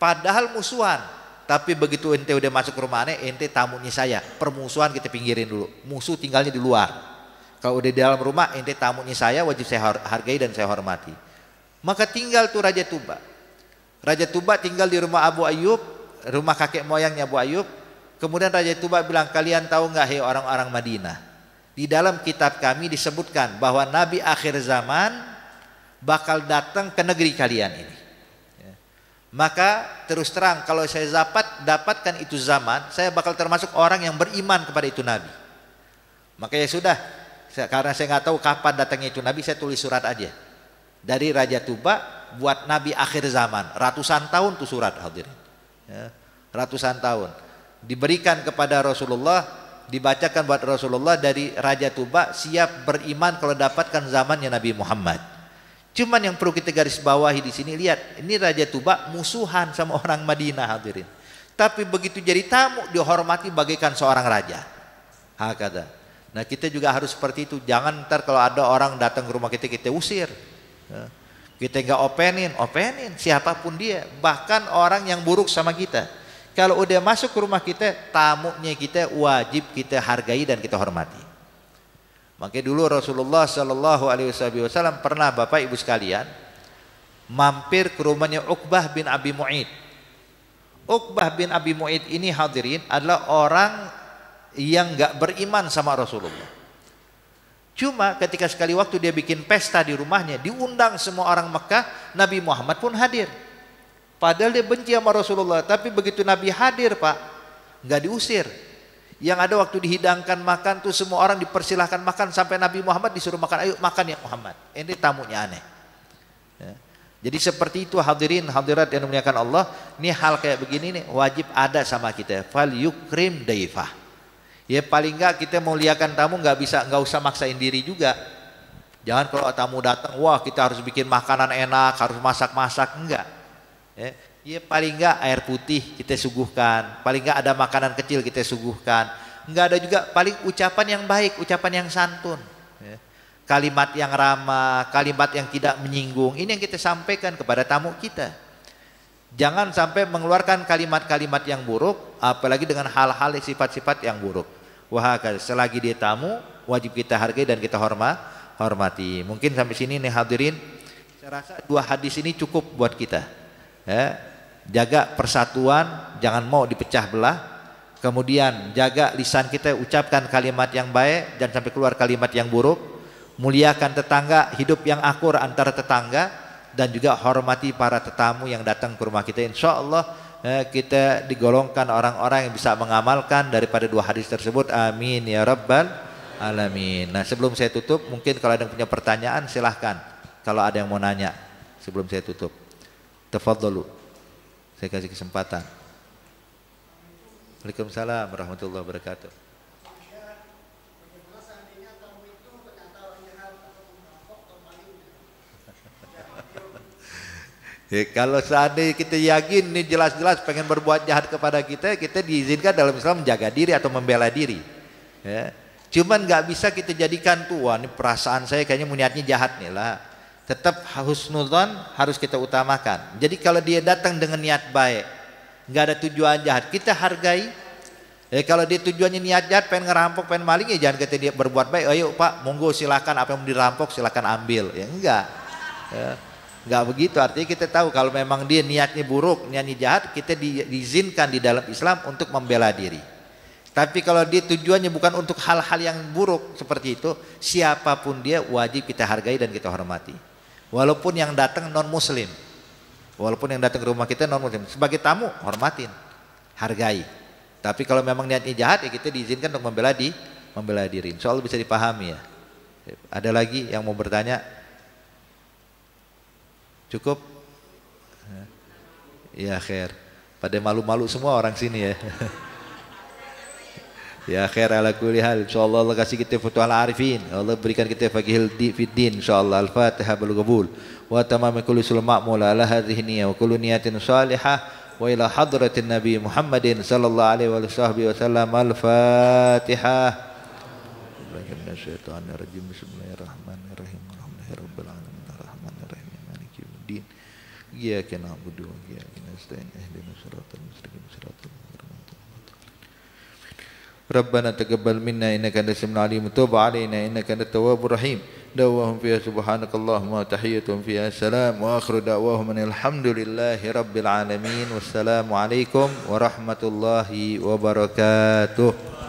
padahal musuhan. Tapi begitu ente udah masuk ke rumah ente tamunya saya. Permusuhan kita pinggirin dulu. Musuh tinggalnya di luar. Kalau udah di dalam rumah, ente tamunya saya, wajib saya hargai dan saya hormati. Maka tinggal tuh Raja Tuba. Raja Tuba tinggal di rumah Abu Ayyub, rumah kakek moyangnya Abu Ayyub. Kemudian Raja Tuba bilang, kalian tahu nggak hei orang-orang Madinah, di dalam kitab kami disebutkan bahwa Nabi akhir zaman bakal datang ke negeri kalian ini. Maka terus terang kalau saya dapatkan itu zaman, saya bakal termasuk orang yang beriman kepada itu Nabi. Maka ya sudah, karena saya nggak tahu kapan datangnya itu Nabi, saya tulis surat aja dari Raja Tuba buat Nabi akhir zaman. Ratusan tahun tuh surat hadirin. Ratusan tahun diberikan kepada Rasulullah, dibacakan buat Rasulullah dari Raja Tuba, siap beriman kalau dapatkan zamannya Nabi Muhammad. Cuman yang perlu kita garis bawahi di sini, lihat, ini Raja Tuba musuhan sama orang Madinah hadirin. Tapi begitu jadi tamu dihormati bagaikan seorang raja. Hakada. Nah kita juga harus seperti itu. Jangan ntar kalau ada orang datang ke rumah kita usir. Kita nggak openin siapapun dia. Bahkan orang yang buruk sama kita. Kalau udah masuk ke rumah kita, tamunya kita wajib kita hargai dan kita hormati. Makanya dulu Rasulullah Shallallahu Alaihi Wasallam pernah Bapak Ibu sekalian mampir ke rumahnya Uqbah bin Abi Mu'id. Uqbah bin Abi Mu'id ini hadirin adalah orang yang nggak beriman sama Rasulullah. Cuma ketika sekali waktu dia bikin pesta di rumahnya, diundang semua orang Mekah, Nabi Muhammad pun hadir. Padahal dia benci sama Rasulullah, tapi begitu Nabi hadir Pak, nggak diusir. Yang ada waktu dihidangkan makan tuh semua orang dipersilahkan makan, sampai Nabi Muhammad disuruh makan, ayo makan ya Muhammad. Ini tamunya aneh. Ya. Jadi seperti itu hadirin hadirat yang dimuliakan Allah. Ini hal kayak begini nih wajib ada sama kita. Fal yukrim daifah. Ya paling enggak kita muliakan tamu nggak usah maksain diri juga. Jangan kalau tamu datang, wah kita harus bikin makanan enak, harus masak-masak, enggak. Ya paling enggak air putih kita suguhkan, paling enggak ada makanan kecil kita suguhkan. Enggak ada juga paling ucapan yang baik, ucapan yang santun. Kalimat yang ramah, kalimat yang tidak menyinggung. Ini yang kita sampaikan kepada tamu kita. Jangan sampai mengeluarkan kalimat-kalimat yang buruk, apalagi dengan hal-hal sifat-sifat yang buruk. Wah, selagi dia tamu, wajib kita hargai dan kita hormati. Mungkin sampai sini nih hadirin, saya rasa 2 hadis ini cukup buat kita. Jaga persatuan, jangan mau dipecah belah. Kemudian jaga lisan kita, ucapkan kalimat yang baik, jangan sampai keluar kalimat yang buruk. Muliakan tetangga, hidup yang akur antara tetangga. dan juga hormati para tetamu yang datang ke rumah kita. Insya Allah kita digolongkan orang-orang yang bisa mengamalkan daripada 2 hadis tersebut. Amin ya rabbal alamin. Nah, sebelum saya tutup, mungkin kalau ada yang punya pertanyaan silahkan. Kalau ada yang mau nanya sebelum saya tutup, tafadhalu, saya kasih kesempatan. Waalaikumsalam warahmatullahi wabarakatuh. Ya, kalau seandainya kita yakin ini jelas-jelas pengen berbuat jahat kepada kita, kita diizinkan dalam Islam menjaga diri atau membela diri. Ya. Cuman nggak bisa kita jadikan tuh, wah ini perasaan saya kayaknya niatnya jahat nih lah. Tetap husnudzon harus kita utamakan. Jadi kalau dia datang dengan niat baik, nggak ada tujuan jahat, kita hargai. Kalau dia tujuannya niat jahat, pengen ngerampok, pengen maling, ya jangan kita dia berbuat baik. Ayo Pak, monggo silakan apa yang mau dirampok silakan ambil. Ya enggak. Ya. Enggak begitu, artinya kita tahu kalau memang dia niatnya buruk, niatnya jahat, kita diizinkan di dalam Islam untuk membela diri. Tapi kalau dia tujuannya bukan untuk hal-hal yang buruk seperti itu, siapapun dia wajib kita hargai dan kita hormati. Walaupun yang datang non muslim, walaupun yang datang ke rumah kita non muslim, sebagai tamu hormatin, hargai. Tapi kalau memang niatnya jahat, ya kita diizinkan untuk membela diri. Insya Allah bisa dipahami ya. Ada lagi yang mau bertanya? Cukup? Ya khair. Pada malu-malu semua orang sini ya. Ya khair ala kulli hal. Insyaallah Allah kasih kita futuhal arifin. Allah berikan kita faqihul fiddin insyaallah. Al-Fatihah bil qabul. Wa tamam kulli sul ma'mul ala hadhihi niyyah wa kullu niyatin salihah wa ila hadratin nabi Muhammadin sallallahu alaihi wasallam. Al-Fatihah. Bismillahirrahmanirrahim. Alhamdulillahirabbil alamin. Iyyaka na'budu wa iyyaka nasta'in ihdinas siratal mustaqim siratal Rabbana taqabbal minna innaka antas samiul alim tub 'alaina innaka antat tawwabur rahim da'wahum fiha subhanakallahumma wa tahiyyatuhum fiha salam wa akhiru da'wahum alhamdulillahi rabbil alamin wassalamu alaikum warahmatullahi wabarakatuh.